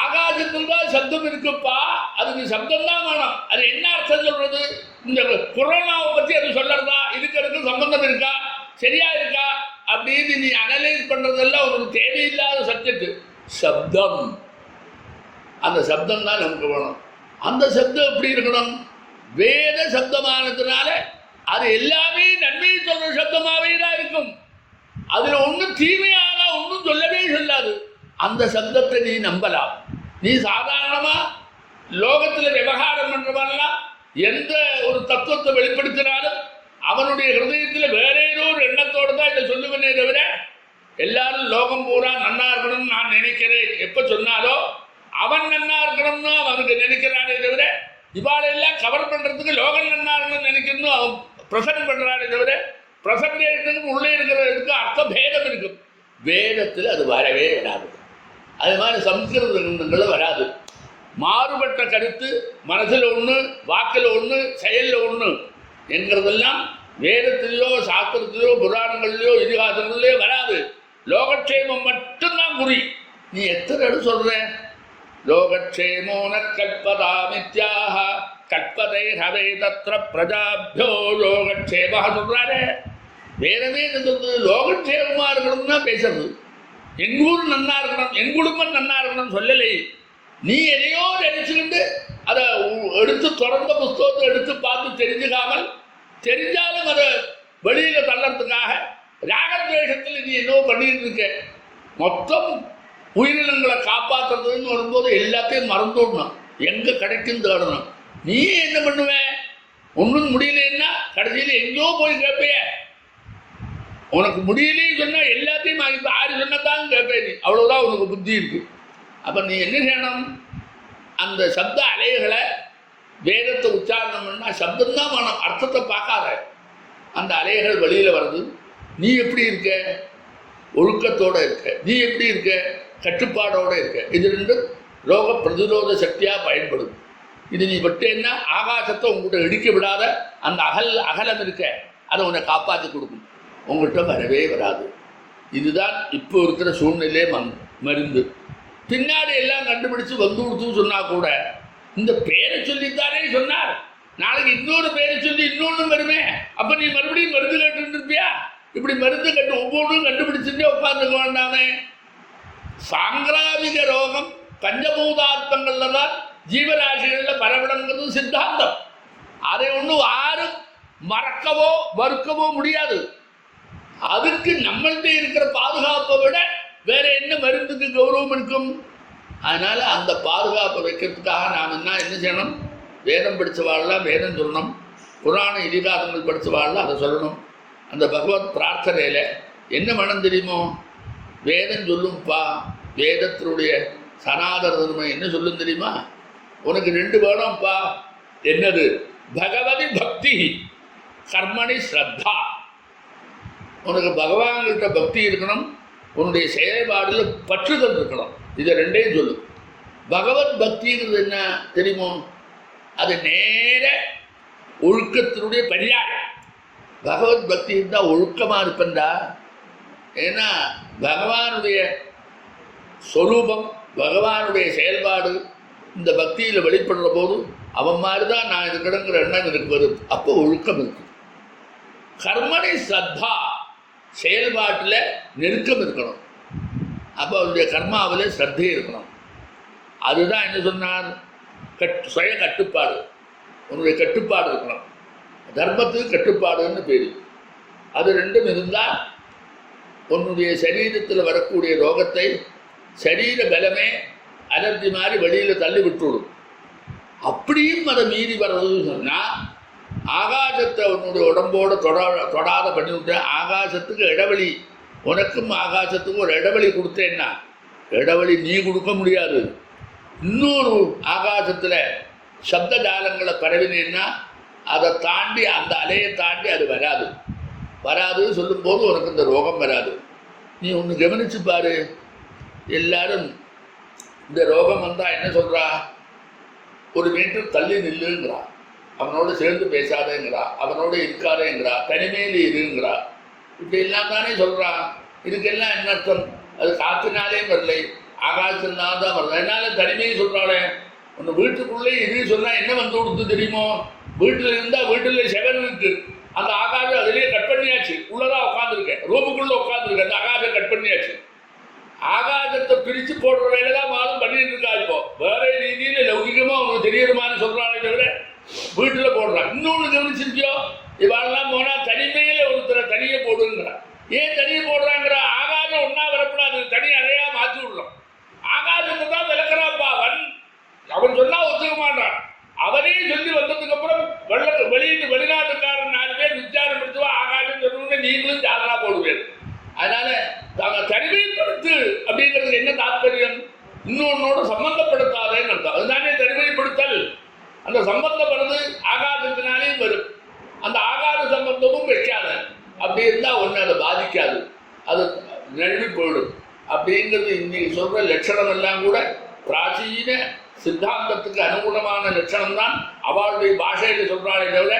ஆகாசத்தில் தான் சப்தம் இருக்குப்பா, அதுக்கு சப்தம் தான் வேணும். அது என்ன அர்த்தம் சொல்றது? இந்த கொரோனாவை பற்றி அது சொல்றதா? இதுக்கு சம்பந்தம் இருக்கா, சரியா இருக்கா அப்படின்னு நீ அனலைஸ் பண்றதெல்லாம் ஒரு தேவையில்லாத சப்ஜெக்ட். சப்தம், அந்த சப்தம் தான் நமக்கு வேணும். அந்த சப்தம் எப்படி இருக்கணும்? வேத சப்தமானதுனால அது எல்லாமே நன்மையை சொல்ற சப்தமாகவே தான் இருக்கும். அதுல ஒன்றும் தீமையாக ஒன்றும் சொல்லவே சொல்லாது. அந்த சப்தத்தை நீ நம்பலாம். நீ சாதாரணமா லோகத்தில் விவகாரம் பண்றவெல்லாம் எந்த ஒரு தத்துவத்தை வெளிப்படுத்தினாலும் அவனுடைய ஹிருதயத்தில் வேற ஏதோ ஒரு எண்ணத்தோடு தான் இதை சொல்லுவனே தவிர எல்லாரும் லோகம் பூரா நன்னா இருக்கணும்னு நான் நினைக்கிறேன் எப்ப சொன்னாலோ அவன் நன்னா இருக்கணும்னு அவனுக்கு நினைக்கிறானே தவிர இவாளெல்லாம் கவர் பண்றதுக்கு லோகம் நன்னா இருக்கணும்னு நினைக்கணும் அவன் பிரசன்ட் பண்றானே தவிர பிரசன்டேஷனுக்கு உள்ளே இருக்கிறதுக்கு அர்த்த பேதம் இருக்கும். வேதத்தில் அது வரவே வராது. அது மாதிரி சம்ஸ்கிருத கிரந்தங்களும் வராது. மாறுபட்ட கருத்து மனசில் ஒன்று, வாக்கில் ஒன்று, செயலில் ஒன்று என்கிறதெல்லாம் வேதத்திலேயோ சாஸ்திரத்திலேயோ புராணங்களிலேயோ இதிகாசங்களிலேயோ வராது. லோகக்ஷேமம் மட்டும்தான் குறி. நீ எத்தனை இடம் சொல்ற? லோகக்ஷேமோன கல்பதாமித்யாக கல்பதை ஹவே தத்ர பிரஜாபியோ லோகக்ஷேம சொல்றாரு. வேதமே சொல்றது லோகக்ஷேமமா இருக்கணும்னா பேசுறது. எங்கூர் நன்னா இருக்கணும், என் குடும்பம் நன்னா இருக்கணும் சொல்லலை. நீ எதையோ நினைச்சுக்கிட்டு அதை எடுத்து தொடர்ந்த புஸ்தகத்தை எடுத்து பார்த்து தெரிஞ்சுக்காமல், தெரிஞ்சாலும் அதை வெளியில தள்ளறதுக்காக ராகத்வேஷத்தில் நீ என்னவோ பண்ணிட்டு இருக்க. மொத்தம் உயிரினங்களை காப்பாற்றுறதுன்னு வரும்போது எல்லாத்தையும் மறந்துடணும், எங்க கிடைக்கும் தேடணும். நீ என்ன பண்ணுவ? ஒன்றும் முடியலன்னா கடைசியில் எங்கேயோ போய் கேட்பைய. உனக்கு முடியலைன்னு சொன்னா எல்லாத்தையும் ஆறு சொன்னதான் கேட்பேன் நீ. அவ்வளவுதான் உனக்கு புத்தி இருக்கு. அப்ப நீ என்ன செய்யணும்? அந்த சப்த அலைகளை வேதத்தை உச்சாரணம் பண்ணா சப்தம்தான் வேணும், அர்த்தத்தை பார்க்காத. அந்த அலைகள் வெளியில வருது. நீ எப்படி இருக்க? ஒழுக்கத்தோட இருக்க. நீ எப்படி இருக்க? கட்டுப்பாடோட இருக்க. இது ரெண்டு ரோக பிரதிரோத சக்தியா பயன்படும். இது நீ பட்டேன்னா ஆகாசத்தை உங்கள்கிட்ட இடிக்க விடாத அந்த அகலம் இருக்க, அதை உன்னை காப்பாற்றி கொடுக்கும். உங்கள்கிட்ட வரவே வராது. இதுதான் இப்போ இருக்கிற சூழ்நிலை மருந்து. பின்னாடி எல்லாம் கண்டுபிடிச்சு வந்து கொடுத்து சொன்னா கூட இந்த பேரை சொல்லித்தானே சொன்னார். நாளைக்கு இன்னொரு பேரை சொல்லி இன்னொன்று வருமே. அப்ப நீ மறுபடியும் மருந்து கட்டு இருப்பியா? இப்படி மருந்து கட்டு ஒவ்வொன்றும் கண்டுபிடிச்சுட்டே உட்கார்ந்துக்க வேண்டாமே. சாங்கிராமிக ரோகம் பஞ்சபூதாத்மங்கள்ல தான் ஜீவராசிகள்ல பரவடங்கிறது சித்தாந்தம். அதை ஒன்றும் யாரும் மறக்கவோ மறுக்கவோ முடியாது. அதுக்கு நம்மள்கிட்ட இருக்கிற பாதுகாப்பை விட வேற என்ன மருந்துக்கு கௌரவம் இருக்கும்? அதனால அந்த பாதுகாப்பை வைக்கிறதுக்காக நாம் என்ன செய்யணும்? வேதம் படித்தவாள்லாம் வேதம் சொல்லணும், புராண இதிகாசங்கள் படித்தவாள்லாம் அதை சொல்லணும். அந்த பகவத் பிரார்த்தனையில் என்ன வேணும் தெரியுமோ? வேதம் சொல்லும்பா. வேதத்தினுடைய சனாதன தர்மம் என்ன சொல்லும் தெரியுமா? உனக்கு ரெண்டு வேணும்ப்பா. என்னது? பகவதி பக்தி, கர்மணி ஸ்ரத்தா. உனக்கு பகவான்கிட்ட பக்தி இருக்கணும், உன்னுடைய செயல்பாடுல பற்றுதல் இருக்கணும். இதை ரெண்டையும் சொல்லு. பகவத் பக்திங்கிறது என்ன தெரியுமோ? அது நேர ஒழுக்கத்தினுடைய பரியாரம். பகவத் பக்தி இருந்தால் ஒழுக்கமாக இருப்பேன்டா. ஏன்னா பகவானுடைய சொரூபம், பகவானுடைய செயல்பாடு இந்த பக்தியில் வெளிப்படுற போது அவன் மாதிரி தான் நான் இருக்கிறேங்கிற எண்ணம் எனக்கு வருது. அப்போ ஒழுக்கம் இருக்கு. கர்மனை ஸ்ரத்தா, செயல்பாட்டில் நெருக்கம் இருக்கணும். அப்போ அவருடைய கர்மாவில் ஸ்ரத்தை இருக்கணும். அதுதான் என்ன சொன்னார்? சுய கட்டுப்பாடு. உன்னுடைய கட்டுப்பாடு இருக்கணும். தர்மத்துக்கு கட்டுப்பாடுன்னு பேர். அது ரெண்டும் இருந்தால் உன்னுடைய சரீரத்தில் வரக்கூடிய ரோகத்தை சரீர பலமே அலர்ஜி மாதிரி வெளியில் தள்ளி விட்டுவிடும். அப்படியும் அதை மீறி வர்றதுன்னு சொன்னால் ஆகாசத்தை உன்னுடைய உடம்போடு தொடாத பண்ணிவிட்ட ஆகாசத்துக்கு இடைவெளி, உனக்கும் ஆகாசத்துக்கும் ஒரு இடைவெளி கொடுத்தேன்னா இடைவெளி நீ கொடுக்க முடியாது. இன்னொரு ஆகாசத்தில் சப்த ஜாலங்களை பரவினேன்னா அதை தாண்டி அந்த அலையை தாண்டி அது வராது. வராதுன்னு சொல்லும்போது உனக்கு இந்த ரோகம் வராது. நீ ஒன்று கவனிச்சு பாரு. எல்லாரும் இந்த ரோகம் வந்தால் என்ன சொல்கிறா? ஒரு மீட்டர் தள்ளி நில்லுங்கிறா, அவனோடு சேர்ந்து பேசாதேங்கிறா, அவனோடு இருக்காதேங்கிறா, தனிமையில் இருங்கிறா. இப்படி எல்லாம் தானே சொல்கிறான். இதுக்கெல்லாம் என்ன அர்த்தம்? அது காற்றினாலே வரலை, ஆகாசத்தினால தான் வருது. அதனால தனிமையை சொல்கிறாளே. ஒன்று வீட்டுக்குள்ளே இது சொன்னால் என்ன வந்து கொடுத்து தெரியுமோ? வீட்டில் இருந்தால் வீட்டில் செவன் இருக்கு, அந்த ஆகாசம் அதிலேயே கட் பண்ணியாச்சு. உள்ளதான் உட்காந்துருக்கேன், ரூமுக்குள்ளே உட்காந்துருக்கேன், அந்த ஆகாசம் கட் பண்ணியாச்சு. ஆகாசத்தை பிரித்து போடுற வேலை தான் மாதம் பண்ணிட்டு இருக்கா. இப்போ வேற ரீதியில் லௌகிகமாக அவனுக்கு தெரியறமான்னு சொல்கிறானே தவிர வீட்டில் போடுறான். இன்னொன்று கவனிச்சிருக்கியோ? இவாளெல்லாம் போனால் தனிமையில் ஒருத்தரை தனியை போடுங்கிறான். ஏன் தனியை போடுறாங்கிற? ஆகாசம் ஒன்றா வரப்படாது, தனி அறையா மாற்றி விடலாம். ஆகாசத்தை தான் விளக்குறாப்பா அவன் சொன்னால் ஒத்துக்க மாட்டான். அவனே சொல்லி வந்ததுக்கு அப்புறம் வெளிநாட்டுக்காரன் 4 பேர் விசாரம் எடுத்துவா ஆகாசம் சொல்லணும்னு நீங்களும் ஜாதகா போடுவேன். அதனால தாங்கள் தனிமைப்படுத்து அப்படிங்கிறது என்ன தாற்பயம்? இன்னொன்னோட சம்பந்தப்படுத்தாதேன்னு அர்த்தம். அதுதானே தனிமைப்படுத்தல். அந்த சம்பந்தப்படுறது ஆகாசத்தினாலேயும் வரும். அந்த ஆகாத சம்பந்தமும் வைக்காத. அப்படி இருந்தால் ஒன்று அதை பாதிக்காது, அது நழுவி போயிடும். அப்படிங்கிறது இன்னைக்கு சொல்ற லட்சணம் எல்லாம் கூட பிராச்சீன சித்தாந்தத்துக்கு அனுகுணமான லட்சணம் தான் அவளுடைய பாஷையில சொல்றாளே தவிர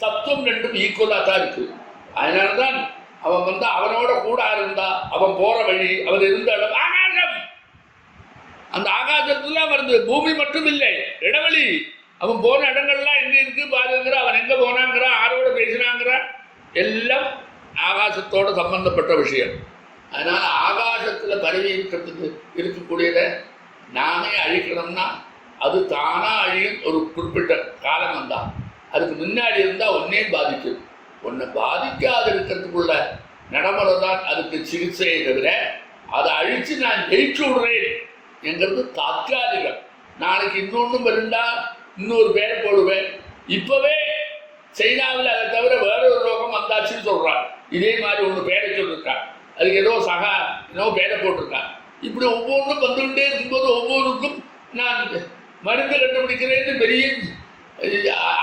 தத்துவம் ரெண்டும் ஈக்குவலா தான் இருக்கு. அதனாலதான் அவன் அவனோட கூட இருந்தா அவன் போற வழி, அவன் இருந்த இடம் ஆகாசம். அந்த ஆகாசத்துலாம் வருது, பூமி மட்டும் இல்லை, இடவெளி. அவன் போன இடங்கள்லாம் எங்க இருக்கு பாருங்கிற, அவன் எங்க போனாங்கிற, ஆரோட பேசினாங்கிற, எல்லாம் ஆகாசத்தோட சம்பந்தப்பட்ட விஷயம். அதனால ஆகாசத்துல பரவி இருக்கக்கூடியதை நாமே அழிக்கணும்னா அது தானா அழியும். ஒரு குறிப்பிட்ட காலம் வந்தா, அதுக்கு முன்னாடி இருந்தா ஒன்னே பாதிக்கும். ஒன்னை பாதிக்காத இருக்கிறதுக்குள்ள நடைமுறை தான் அதுக்கு சிகிச்சையை தவிர அதை அழிச்சு நான் ஜெயிச்சு விடுறேன் என்கிறது தற்காலிகம். நாளைக்கு இன்னொன்னும் வருண்டா இன்னொரு பேரை போடுவேன். இப்பவே சைனாவில் அதை தவிர வேற ஒரு ரோகம் வந்தாச்சுன்னு சொல்றான். இதே மாதிரி ஒன்று பேரை சொல்லியிருக்கான், அதுக்கு ஏதோ பேரை போட்டிருக்கான். இப்படி ஒவ்வொன்றும் வந்துகிட்டே இருக்கும்போது ஒவ்வொருக்கும் நான் மருந்து கண்டுபிடிக்கிறேன்னு பெரிய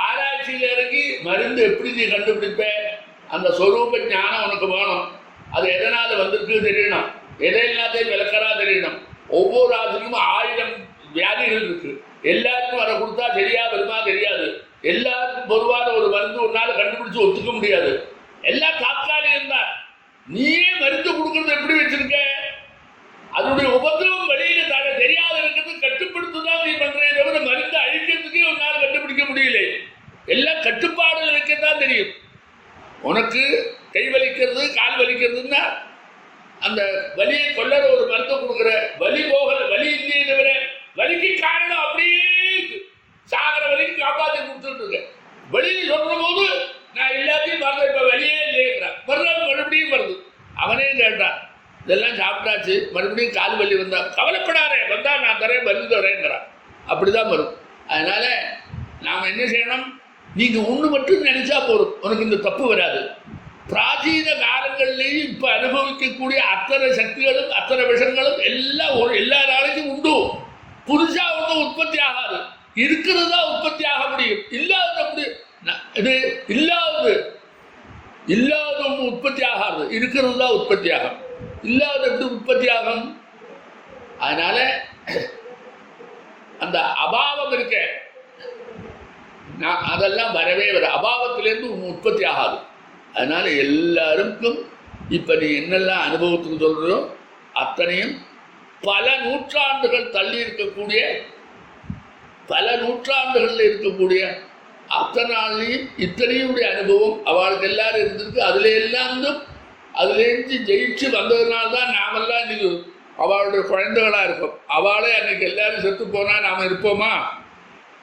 ஆராய்ச்சியில் இறங்கி மருந்து எப்படி நீ கண்டுபிடிப்ப? அந்த சொரூப ஞானம் உனக்கு வேணும். அது எதனால வந்திருக்கு தெரியணும், எதை எல்லாத்தையும் விளக்கறா தெரியணும். ஒவ்வொரு ஆசிரியரும் 1000 வியாதிகள் இருக்கு. எல்லாருக்கும் வர கொடுத்தா சரியா வருமா தெரியாது. எல்லாருக்கும் பொதுவான ஒரு மருந்து ஒரு நாள் கண்டுபிடிச்சு ஒத்துக்க முடியாது. எல்லாம் தாத்காலிகம் தான். நீயே மருந்து கொடுக்கறது எப்படி வச்சிருக்க? அதனுடைய உபத்திரவம் வெளியில தாழ தெரியாத இருக்கிறது கட்டுப்படுத்துதான் நீ பண்றே தவிர மருந்து அழிக்கிறதுக்கே ஒரு நாள் கண்டுபிடிக்க முடியல. எல்லாம் கட்டுப்பாடுல வைக்கத்தான் தெரியும். உனக்கு கை வலிக்கிறது கால் வலிக்கிறதுன்னா அந்த வலியை கொள்ளற ஒரு மருந்து கொடுக்குற, வலி போகல, வலி இல்லையே தவிர வலிக்கு காரணம் அப்படியே சாகர வலிக்கு காப்பாற்றி கொடுத்துட்டு இருக்க. வெளியில் சொல்ற போது நான் எல்லாத்தையும் மறந்து இப்ப வலியே இல்லைங்கிறான். மறுபடியும் வருது. அவனே கேட்டான், இதெல்லாம் சாப்பிட்டாச்சு, மறுபடியும் கால் வலி வந்தா கவலைப்படாதே, வந்தா நான் தரேன் மருந்து தரேங்கிறான். அப்படிதான் வரும். அதனால நாம் என்ன செய்யணும்? நீங்க ஒண்ணு மட்டும் நினைச்சா போதும், உனக்கு இந்த தப்பு வராது. பிராச்சீன காலங்கள்லேயும் இப்ப அனுபவிக்கக்கூடிய அத்தனை சக்திகளும் அத்தனை விஷங்களும் எல்லாம் எல்லா நாளைக்கும் உண்டு. புதுசா ஒன்றும் உற்பத்தி ஆகாது. இருக்கிறது தான் உற்பத்தி ஆக முடியும். இல்லாதது அப்படி இது இல்லாதது ஒன்று உற்பத்தி ஆகாது. இருக்கிறது தான் உற்பத்தி ஆகும். இல்லாத எப்படி உற்பத்தி ஆகும்? அதனால அந்த அபாவம் இருக்க அதெல்லாம் வரவே வர, அபாவத்திலேருந்து உற்பத்தி ஆகாது. அதனால எல்லாருக்கும் இப்ப நீ என்னெல்லாம் அனுபவத்துக்கு சொல்றோ அத்தனையும் பல நூற்றாண்டுகள் தள்ளி இருக்கக்கூடிய, பல நூற்றாண்டுகள்ல இருக்கக்கூடிய அத்தனாலையும் இத்தனையுடைய அனுபவம் அவளுக்கு எல்லாரும் இருந்திருக்கு. அதுலேருந்து ஜெயிச்சு வந்ததுனால்தான் நாமெல்லாம் இன்னைக்கு அவளுடைய குழந்தைகளா இருக்கும். அவளே அன்னைக்கு எல்லாரும் செத்து போனா நாம இருப்போமா?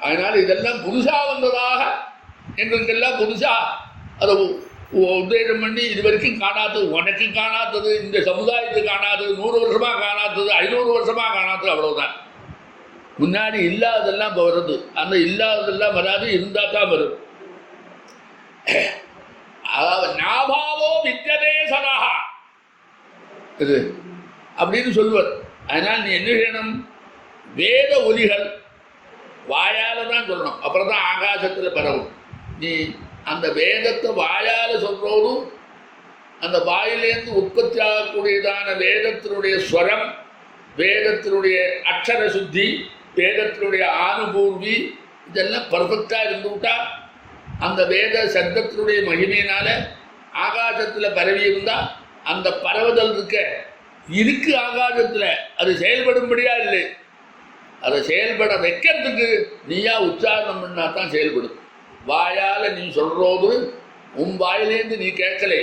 அதனால இதெல்லாம் புதுசா வந்ததாக எங்களுக்கெல்லாம் புதுசா அதை உத்தேசம் பண்ணி இது வரைக்கும் காணாதது, உனக்கு காணாதது, இந்த சமுதாயத்துக்கு காணாதது, 100 வருஷமா காணாதது, 500 வருஷமா காணாதது, அவ்வளவுதான். முன்னாடி இல்லாததெல்லாம் வருது. அந்த இல்லாததெல்லாம் வராது, இருந்தா தான் வரும். அதாவது நாபாவோ வித்யதே சதஹா இது அப்படின்னு சொல்லுவார். அதனால் நீ என்ன செய்யணும்? வேத ஒலிகள் வாயால தான் சொல்லணும், அப்புறம் தான் ஆகாசத்தில் பரவும். நீ அந்த வேதத்தை வாயால சொல்றோடும் அந்த வாயிலேருந்து உற்பத்தி ஆகக்கூடியதான வேதத்தினுடைய ஸ்வரம், வேதத்தினுடைய அக்ஷர சுத்தி, வேதத்தினுடைய ஆனுபூர்வி, இதெல்லாம் பர்ஃபெக்டா இருந்துவிட்டா அந்த வேத சப்தத்தினுடைய மகிமையினால ஆகாசத்தில் பரவி இருந்தா அந்த பரவுதல் இருக்கு ஆகாசத்தில். அது செயல்படும்படியா இல்லை. அதை செயல்பட வைக்கிறதுக்கு நீயா உச்சாரணம் பண்ணா தான் செயல்படும். வாயால நீ சொல்றது உன் வாயிலேருந்து நீ கேட்கலே,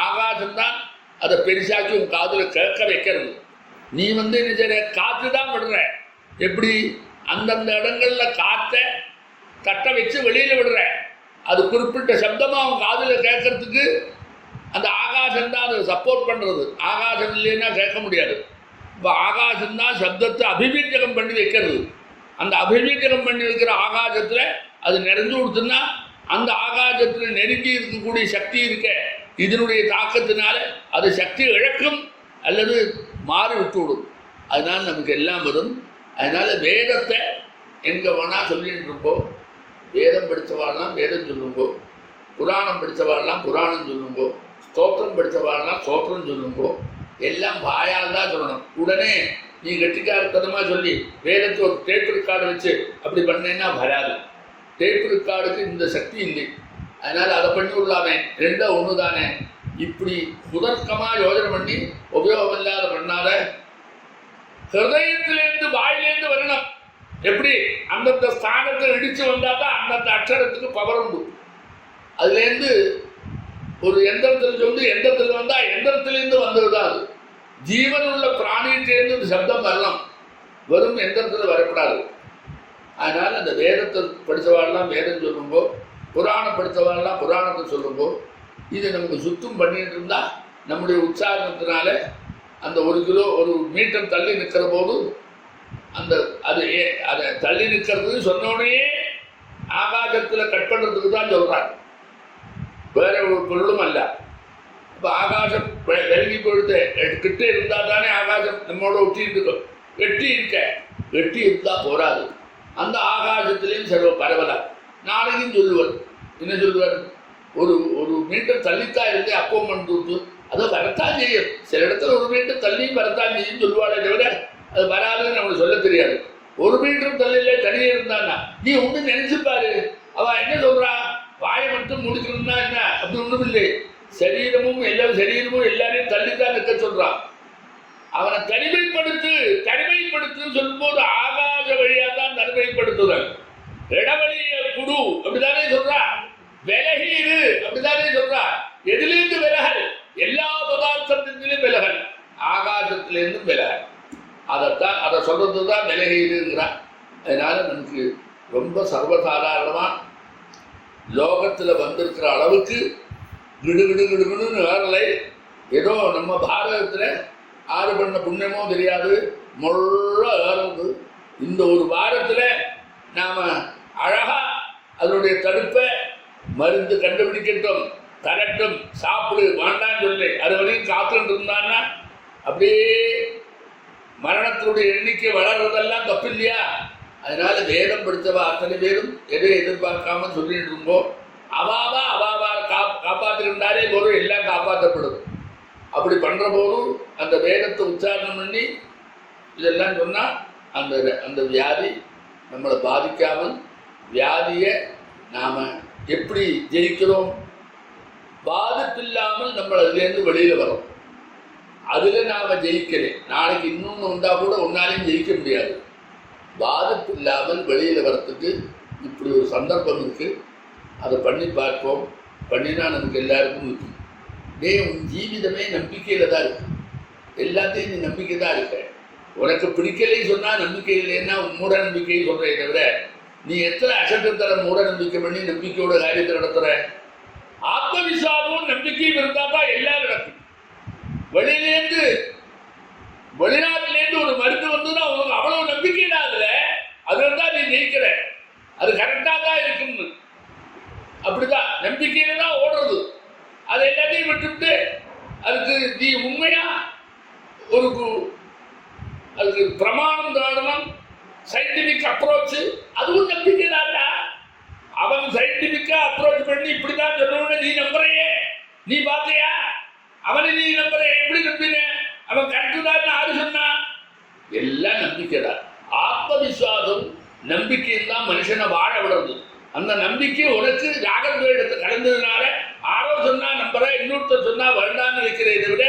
ஆகாசம்தான் அதை பெருசாக்கி உன் காதுல கேட்க வைக்கிறது. நீ என்ன செய்ற? காற்று தான் விடுற. எப்படி? அந்தந்த இடங்கள்ல காற்றை கட்ட வச்சு வெளியில விடுற. அது குறிப்பிட்ட சப்தமா அவன் காதுல கேட்கறதுக்கு அந்த ஆகாசம் தான் அதை சப்போர்ட் பண்றது. ஆகாசம் இல்லைன்னா கேட்க முடியாது. இப்போ ஆகாசம்தான் சப்தத்தை அபிவியஞ்சகம் பண்ணி வைக்கிறது. அந்த அபிவியஞ்சகம் பண்ணி வைக்கிற ஆகாசத்துல அது நிறைஞ்சு கொடுத்துன்னா அந்த ஆகாசத்துல நெருங்கி இருக்கக்கூடிய சக்தி இருக்க, இதனுடைய தாக்கத்தினால அது சக்தி இழக்கும் அல்லது மாறி விட்டு விடும். அதனால நமக்கு எல்லாம் வரும். அதனால வேதத்தை எங்க வேணா சொல்லிட்டு இருப்போம். வேதம் படித்தவாள்லாம் வேதம் சொல்லுங்கோ, புராணம் படித்தவாள்லாம் புராணம் சொல்லுங்கோ, ஸ்தோத்திரம் படித்தவாள்லாம் ஸ்தோத்திரம் சொல்லுங்கோ. எல்லாம் வாயால் தான் சொல்லணும். உடனே நீ கெட்டிக்காரத்தனமா சொல்லி வேதத்தை ஒரு டேப் ரெக்கார்டு வச்சு அப்படி பண்ணேன்னா வராது. டேப் ரெக்கார்டுக்கு இந்த சக்தி இல்லை. அதனால அதை பண்ணி விடலாமே, ரெண்டா ஒன்று தானே. இப்படி புதர்க்கமா யோஜனை பண்ணி உபயோகம் இல்லாத பண்ணாத ஹிருதயத்திலேருந்து வாயிலேருந்து வரணும். எப்படி அந்தந்த ஸ்தானத்தை இடிச்சு வந்தா தான் அந்தந்த அக்ஷரத்துக்கு பவர் உண்டு. அதுலேருந்து ஒரு எந்திரத்தில் சொல்லி எந்திரத்தில் வந்தா எந்திரத்திலேருந்து வந்ததுதான் அது. ஜீவன் உள்ள பிராணியிட்டேருந்து ஒரு சப்தம் வரலாம், வெறும் எந்திரத்தில் வரக்கூடாது. அதனால அந்த வேதத்தை படித்தவாள்லாம் வேதம் சொல்லும்போ, புராணம் படித்தவாள்லாம் புராணத்தை சொல்லும்போ, இது நமக்கு சுத்தம் பண்ணிட்டு இருந்தா நம்முடைய உற்சாகத்தினால அந்த 1 கிலோ 1 மீட்டர் தள்ளி நிற்கிற போது அந்த அதை தள்ளி நிற்கிறது சொன்னோடனே ஆகாசத்தில் கட் பண்ணுறதுக்கு தான் சொல்கிறாங்க, வேற ஒரு பொருளும் அல்ல. இப்போ ஆகாசம் விலகி போயிடுது, கிட்டே இருந்தால் தானே ஆகாசம் நம்மளோட ஒட்டிட்டு இருக்கும். வெட்டி இருந்தால் போராது. அந்த ஆகாசத்திலையும் சர்வ பரவலாம். நாளைக்கும் சொல்லுவார், என்ன சொல்லுவார், ஒரு மீட்டர் தள்ளித்தான் இருந்து அப்போ மண் தூத்து அதை வரத்தான் செய்யும். சில இடத்துல 1 மீட்டர் தள்ளியும் வரத்தான் செய்யும் சொல்லுவாளே தவிர அது வராதுன்னு நம்மளுக்கு சொல்ல தெரியாது. 1 மீட்டர் தள்ளியில தனியே இருந்தான்னா நீ ஒன்று நினைச்சுப்பாரு. அவள் என்ன சொல்றா, வாயை மட்டும் முடிக்கணும்னா என்ன, அப்படி ஒன்றும் இல்லை. சரீரமும் எல்லாரையும் தள்ளித்தான் நிற்க சொல்றான். அவனை தனிமைப்படுத்துன்னு சொல்லும்போது ஆகாச வழியா தான் தனிமைப்படுத்துதல். இடவழிய குடு அப்படித்தானே சொல்றா, விலகி இரு அப்படித்தானே சொல்றா. எதிலிருந்து விலகல், எல்லா பதார்த்தத்திலும் விலகல், ஆகாசத்திலிருந்து விலகல். அதை சொல்றதுதான் விலகி இருங்கிறான். அதனால நமக்கு ரொம்ப சர்வசாதாரணமா லோகத்துல வந்திருக்கிற அளவுக்கு கிடுகிடுன்னு வேறலை. ஏதோ நம்ம பாரதத்துல ஆறு பண்ண புண்ணியமோ தெரியாது, முள்ள ஏறது. இந்த ஒரு வாரத்துல நாம அழகா அதனுடைய தடுப்பை மருந்து கண்டுபிடிக்கட்டும், தரட்டும், சாப்பிடு வேண்டான்னு சொல்லி அது வரைக்கும் காத்துட்டு இருந்தான்னா அப்படியே மரணத்தினுடைய எண்ணிக்கை வளர்றதெல்லாம் தப்பு இல்லையா? அதனால வேதம் படித்தவா அத்தனை பேரும் எதை எதிர்பார்க்காம சொல்லிட்டு இருந்தோம். அவாவா காப்பாற்றிருந்தாலே போதும், எல்லாம் காப்பாற்றப்படும். அப்படி பண்ற போதும் அந்த வேதத்தை உச்சாரணம் பண்ணி இதெல்லாம் சொன்னா அந்த வியாதி நம்மளை பாதிக்காமல், வியாதியை நாம எப்படி ஜெயிக்கிறோம், பாதிப்பில்லாமல் நம்ம அதுலேருந்து வெளியில வரோம். அதுல நாம ஜெயிக்கிறேன். நாளைக்கு இன்னொன்று வந்தா கூட ஒன்னாலையும் ஜெயிக்க முடியாது. பாதிப்பு இல்லாமல் வெளியில வரத்துக்கு இப்படி ஒரு சந்தர்ப்பம் இருக்கு. அதை பண்ணி பார்ப்போம். பண்ணினா நமக்கு எல்லாருக்கும் இருக்கு. உன் ஜீவிதமே நம்பிக்கையில தான் இருக்கு. எல்லாத்தையும் நீ நம்பிக்கை தான் இருக்க. உனக்கு பிடிக்கலை சொன்னா நம்பிக்கை இல்லைன்னா மூட நம்பிக்கை சொல்றே தவிர நீ எத்தனை அசட்டத்தர மூட நம்பிக்கை பண்ணி நம்பிக்கையோட காரியத்தை நடத்துற. ஆத்மவிசுவாசமும் நம்பிக்கையும் இருந்தா தான் எல்லாம் நடக்கும். வெளிநாட்டிலேருந்து ஒரு மருந்து வந்துன்னா உனக்கு அவ்வளவு நம்பிக்கை அதுல அதுல தான் நீ ஜெயிக்கிற. அது கரெக்டா தான் இருக்குன்னு அப்படிதான் நம்பிக்கையில தான் ஓடுறது. அது எல்லாத்தையும் விட்டுவிட்டு அதுக்கு நீ உண்மையா அதுக்கு பிரமாணம் தாடணும், சயின்டிபிக் அப்ரோச், அதுவும் நம்பிக்கை தாண்டா. அவன் சயின்டிபிக்கா அப்ரோச் பண்ணி இப்படிதான் சொல்லணும்னு நீ நம்புறையே, நீ பார்த்தையா? அவனை நீ நம்புற, எப்படி நம்பின? அவன் கரெக்டு தான் யாரு சொன்னா? எல்லாம் நம்பிக்கை தான். ஆத்மவிசுவாசம் நம்பிக்கையும் தான் மனுஷனை வாழ விடுறது. அந்த நம்பிக்கை உனக்கு ஜாகிரதை கலந்ததுனால ஆரோ சொன்னா நம்புற, இன்னொருத்தர் சொன்னா வேண்டான்னு வைக்கிறதை விட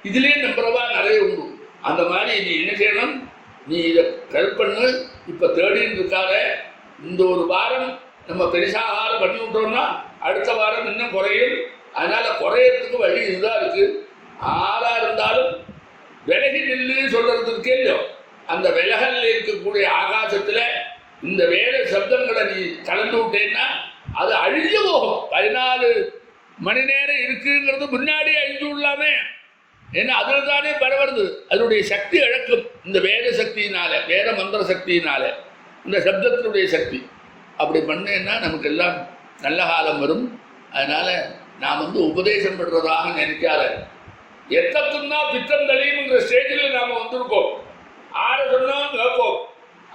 இதுலயே நம்புறவா நிறைய உண்டு. அந்த மாதிரி நீ என்ன செய்யணும், நீ இதை ஹெல்ப் பண்ணு. இப்ப தேடின்னு இருக்காத. இந்த ஒரு வாரம் நம்ம பெருசாக பண்ணி விட்டோம்னா அடுத்த வாரம் இன்னும் குறையும். அதனால குறையறதுக்கு வழி இதுதான் இருக்கு. ஆளா இருந்தாலும் விலகி நின்று சொல்றதுக்கு இல்லையோ, அந்த விலகல்ல இருக்கக்கூடிய ஆகாசத்துல இந்த வேத சப்தங்களை நீ கலந்து விட்டேன்னா அது அழிஞ்சு போகும். 14 மணி நேரம் இருக்குங்கிறது முன்னாடி அழிஞ்சு விடலாமே. ஏன்னா அதுல தானே பரவுறது. அதனுடைய சக்தி இழக்கும். இந்த வேத சக்தியினால, வேத மந்திர சக்தியினால, இந்த சப்தத்தினுடைய சக்தி. அப்படி பண்ணேன்னா நமக்கு எல்லாம் நல்ல காலம் வரும். அதனால நாம் உபதேசம் பண்றதாக நினைக்காத. எத்தத்துன்னா பித்தம் தெளியுங்கிற ஸ்டேஜில் நாம வந்திருக்கோம். ஆற சொன்னாலும் கேட்போம்.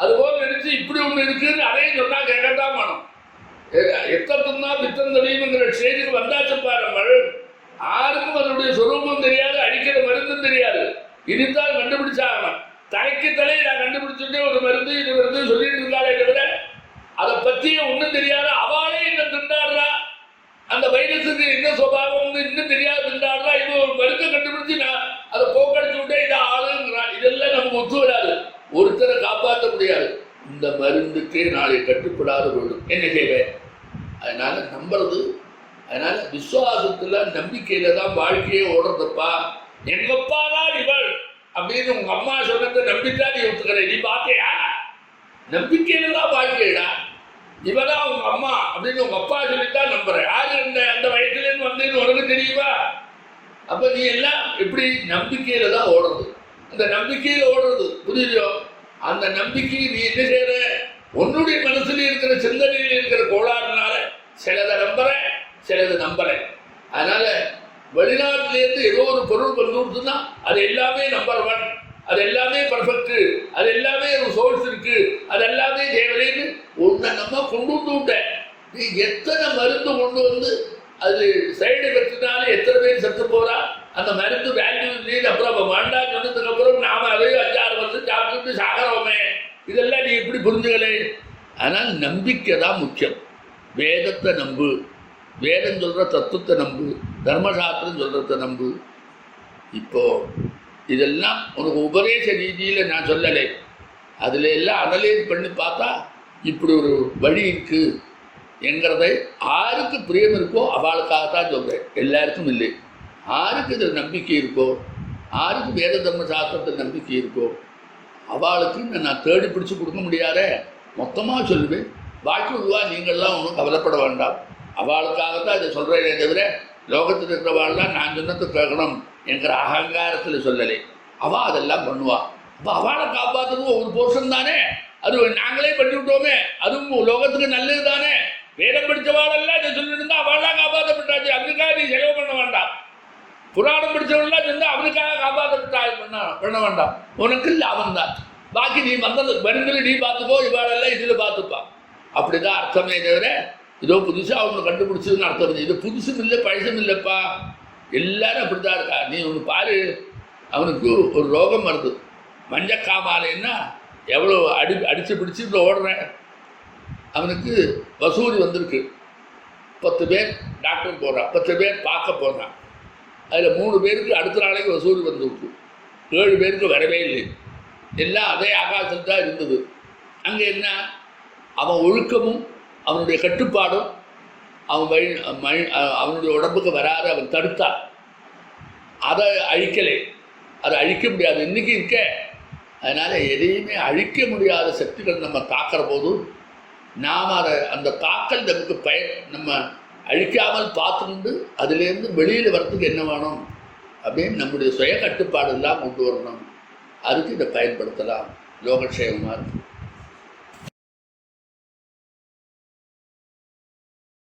அதுபோல் நினைச்சு இப்படி ஒன்று இருக்குன்னு அதையும் சொன்னா கேட்கத்தான் வேணும். எத்தத்துன்னா பித்தம் தெளியுங்கிற ஸ்டேஜுக்கு வந்தாச்சுப்பா. நம்ம யாருக்கும் அதனுடைய சொரூபம் தெரியாது, அடிக்கிற மருந்தும் தெரியாது. இதுதான் கண்டுபிடிச்சாகணும். தலைக்கு தலை நான் கண்டுபிடிச்சுட்டே ஒரு மருந்து இது மருந்து சொல்லிட்டு இருக்காளே தவிர அதை பற்றியே ஒன்றும் தெரியாது. அவளே என்ன திண்டாடுறா, அந்த வைரஸுக்கு என்ன சுபாவம் இன்னும் தெரியாது திண்டாடுறா. இது ஒரு மருந்தை கண்டுபிடிச்சு நான் அதை போக்கடிச்சு விட்டே இதை ஆளுங்கிறான். இதெல்லாம் நமக்கு ஒத்து வராது, ஒருத்தரை காப்பாற்ற முடியாது. இந்த மருந்துக்கே நாளை கட்டுப்படாத போயிடும். என்ன செய்வேன்? அதனால நம்புறது, அதனால விசுவாசத்துல நம்பிக்கையில தான் வாழ்க்கையே ஓடுறதுப்பா. எங்கப்பா தான் இவள் அப்படின்னு உங்க அம்மா சொன்னதை நம்பித்தான் நீ ஒத்துக்கிற. நீ பார்த்தியா? நம்பிக்கையில தான் வாழ்க்கைடா. இவதான் உங்க அம்மா அப்படின்னு உங்க அப்பா சொல்லித்தான் நம்புற. யாரு அந்த வயசுலேருந்து வந்தேன்னு உனக்கு தெரியுமா? அப்ப நீ எல்லாம் எப்படி நம்பிக்கையில தான் ஓடுறது. அந்த நம்பிக்கையில ஓடுறது புரியுதோ? அந்த நம்பிக்கை நீ என்ன செய்யற? உன்னுடைய மனசுல இருக்கிற சிந்தனையில் இருக்கிற கோளாறுனால சிலதை நம்புற, சிலது நம்புற. அதனால வெளிநாட்டிலேருந்து ஏதோ ஒரு பொருள் வந்துருச்சுன்னா அது எல்லாமே நம்பர் ஒன், அது எல்லாமே பர்ஃபெக்ட், அது எல்லாமே ஒரு சோர்ஸ் இருக்கு, அது எல்லாமே தேவைன்னு ஒன்றை நம்ம கொண்டு விட்ட. நீ எத்தனை மருந்து கொண்டு வந்து அது சைடு எஃபெக்ட்னால எத்தனை பேர் செத்து போறா. அந்த மருந்து வேல்யூ இல்லைன்னு அப்புறம் வேண்டாம் சொன்னதுக்கு அப்புறம் நாம அதே 5-6 வருஷம் சாப்பிட்டு சாகிறோமே. இதெல்லாம் நீ எப்படி புரிஞ்சுக்கலே? அதனால் நம்பிக்கை தான் முக்கியம். வேதத்தை நம்பு, வேதம் சொல்ற தத்துவத்தை நம்பு, தர்மசாஸ்திரம் சொல்றத நம்பு. இப்போ இதெல்லாம் உனக்கு உபதேச ரீதியில் நான் சொல்லலை, அதில் எல்லாம் அனலைஸ் பண்ணி பார்த்தா இப்படி ஒரு வழி இருக்கு என்கிறதை யாருக்கு பிரியம் இருக்கோ அவளுக்காகத்தான் சொல்கிறேன், எல்லாருக்கும் இல்லை. யாருக்கு இதில் நம்பிக்கை இருக்கோ, யாருக்கு வேத தர்ம சாஸ்திரத்தில் நம்பிக்கை இருக்கோ அவளுக்கு நான் தேடி பிடிச்சி கொடுக்க முடியாத மொத்தமாக சொல்லுவேன். பாக்கி உருவா நீங்கள்லாம் ஒன்றும் கவலைப்பட வேண்டாம். அவளுக்காகத்தான் இதை சொல்கிறேனே தவிர லோகத்தில் இருக்கிறவாள்லாம் நான் சொன்னதை கேட்கணும் என்கிற அகங்காரத்தில் சொல்லலை. அவள் அதெல்லாம் பண்ணுவாள். அப்போ அவளை காப்பாற்றுறது ஒரு போர்ஷன் தானே, அது நாங்களே பண்ணிவிட்டோமே, அதுவும் லோகத்துக்கு நல்லது தானே. வேதம் படித்தவாளெல்லாம் இதை சொல்லிட்டு இருந்தால் அவள்லாம் காப்பாற்றப்பட்டாச்சு, அதுக்காக நீ செலவு பண்ண வேண்டாம். புராணம் படித்தவள்லாம் சொன்னால் அவனுக்காக காப்பாற்றப்பட்டா பண்ண வேண்டாம். உனக்கு லாபம் தான். பாக்கி நீ வந்தது மருந்தில் நீ பார்த்துக்கோ, இவாளெல்லாம் இதில் பார்த்துப்பா. அப்படிதான் அர்த்தமே தவிர இதோ புதுசாக அவங்க கண்டுபிடிச்சதுன்னு அர்த்தம் இல்லை. இது புதுசும் இல்லை பழசும் இல்லைப்பா, எல்லாரும் அப்படிதான் இருக்கா. நீ ஒன்று பாரு, அவனுக்கு ஒரு ரோகம் வருது, மஞ்சக்காமாலைன்னா எவ்வளோ அடித்து பிடிச்சிட்டு ஓடுறேன். அவனுக்கு வசூரி வந்திருக்கு, 10 பேர் டாக்டர் போகிறான், 10 பேர் பார்க்க போகிறான். அதில் 3 பேருக்கு அடுத்த நாளைக்கு வசூரி வந்துருக்கு, 7 பேருக்கு வரவே இல்லை. எல்லாம் அதே ஆகாசத்தில் தான் இருந்தது. அங்கே என்ன, அவன் ஒழுக்கமும் அவனுடைய கட்டுப்பாடும் அவனுடைய உடம்புக்கு வராத அவன் தடுத்தான். அதை அழிக்கலை, அதை அழிக்க முடியாது, இன்னைக்கு இருக்க. அதனால் எதையுமே அழிக்க முடியாத சக்திகள் நம்ம தாக்கிற போது நாம் அதை அந்த தாக்கல் நமக்கு நம்ம அழிக்காமல் பார்த்துக்கிண்டு அதுலேருந்து வெளியில் வரத்துக்கு என்ன வேணும் அப்படின்னு நம்முடைய சுய கட்டுப்பாடு எல்லாம் கொண்டு வரணும். அதுக்கு இதை பயன்படுத்தலாம். லோகக்ஷேமமாக இருக்கும்.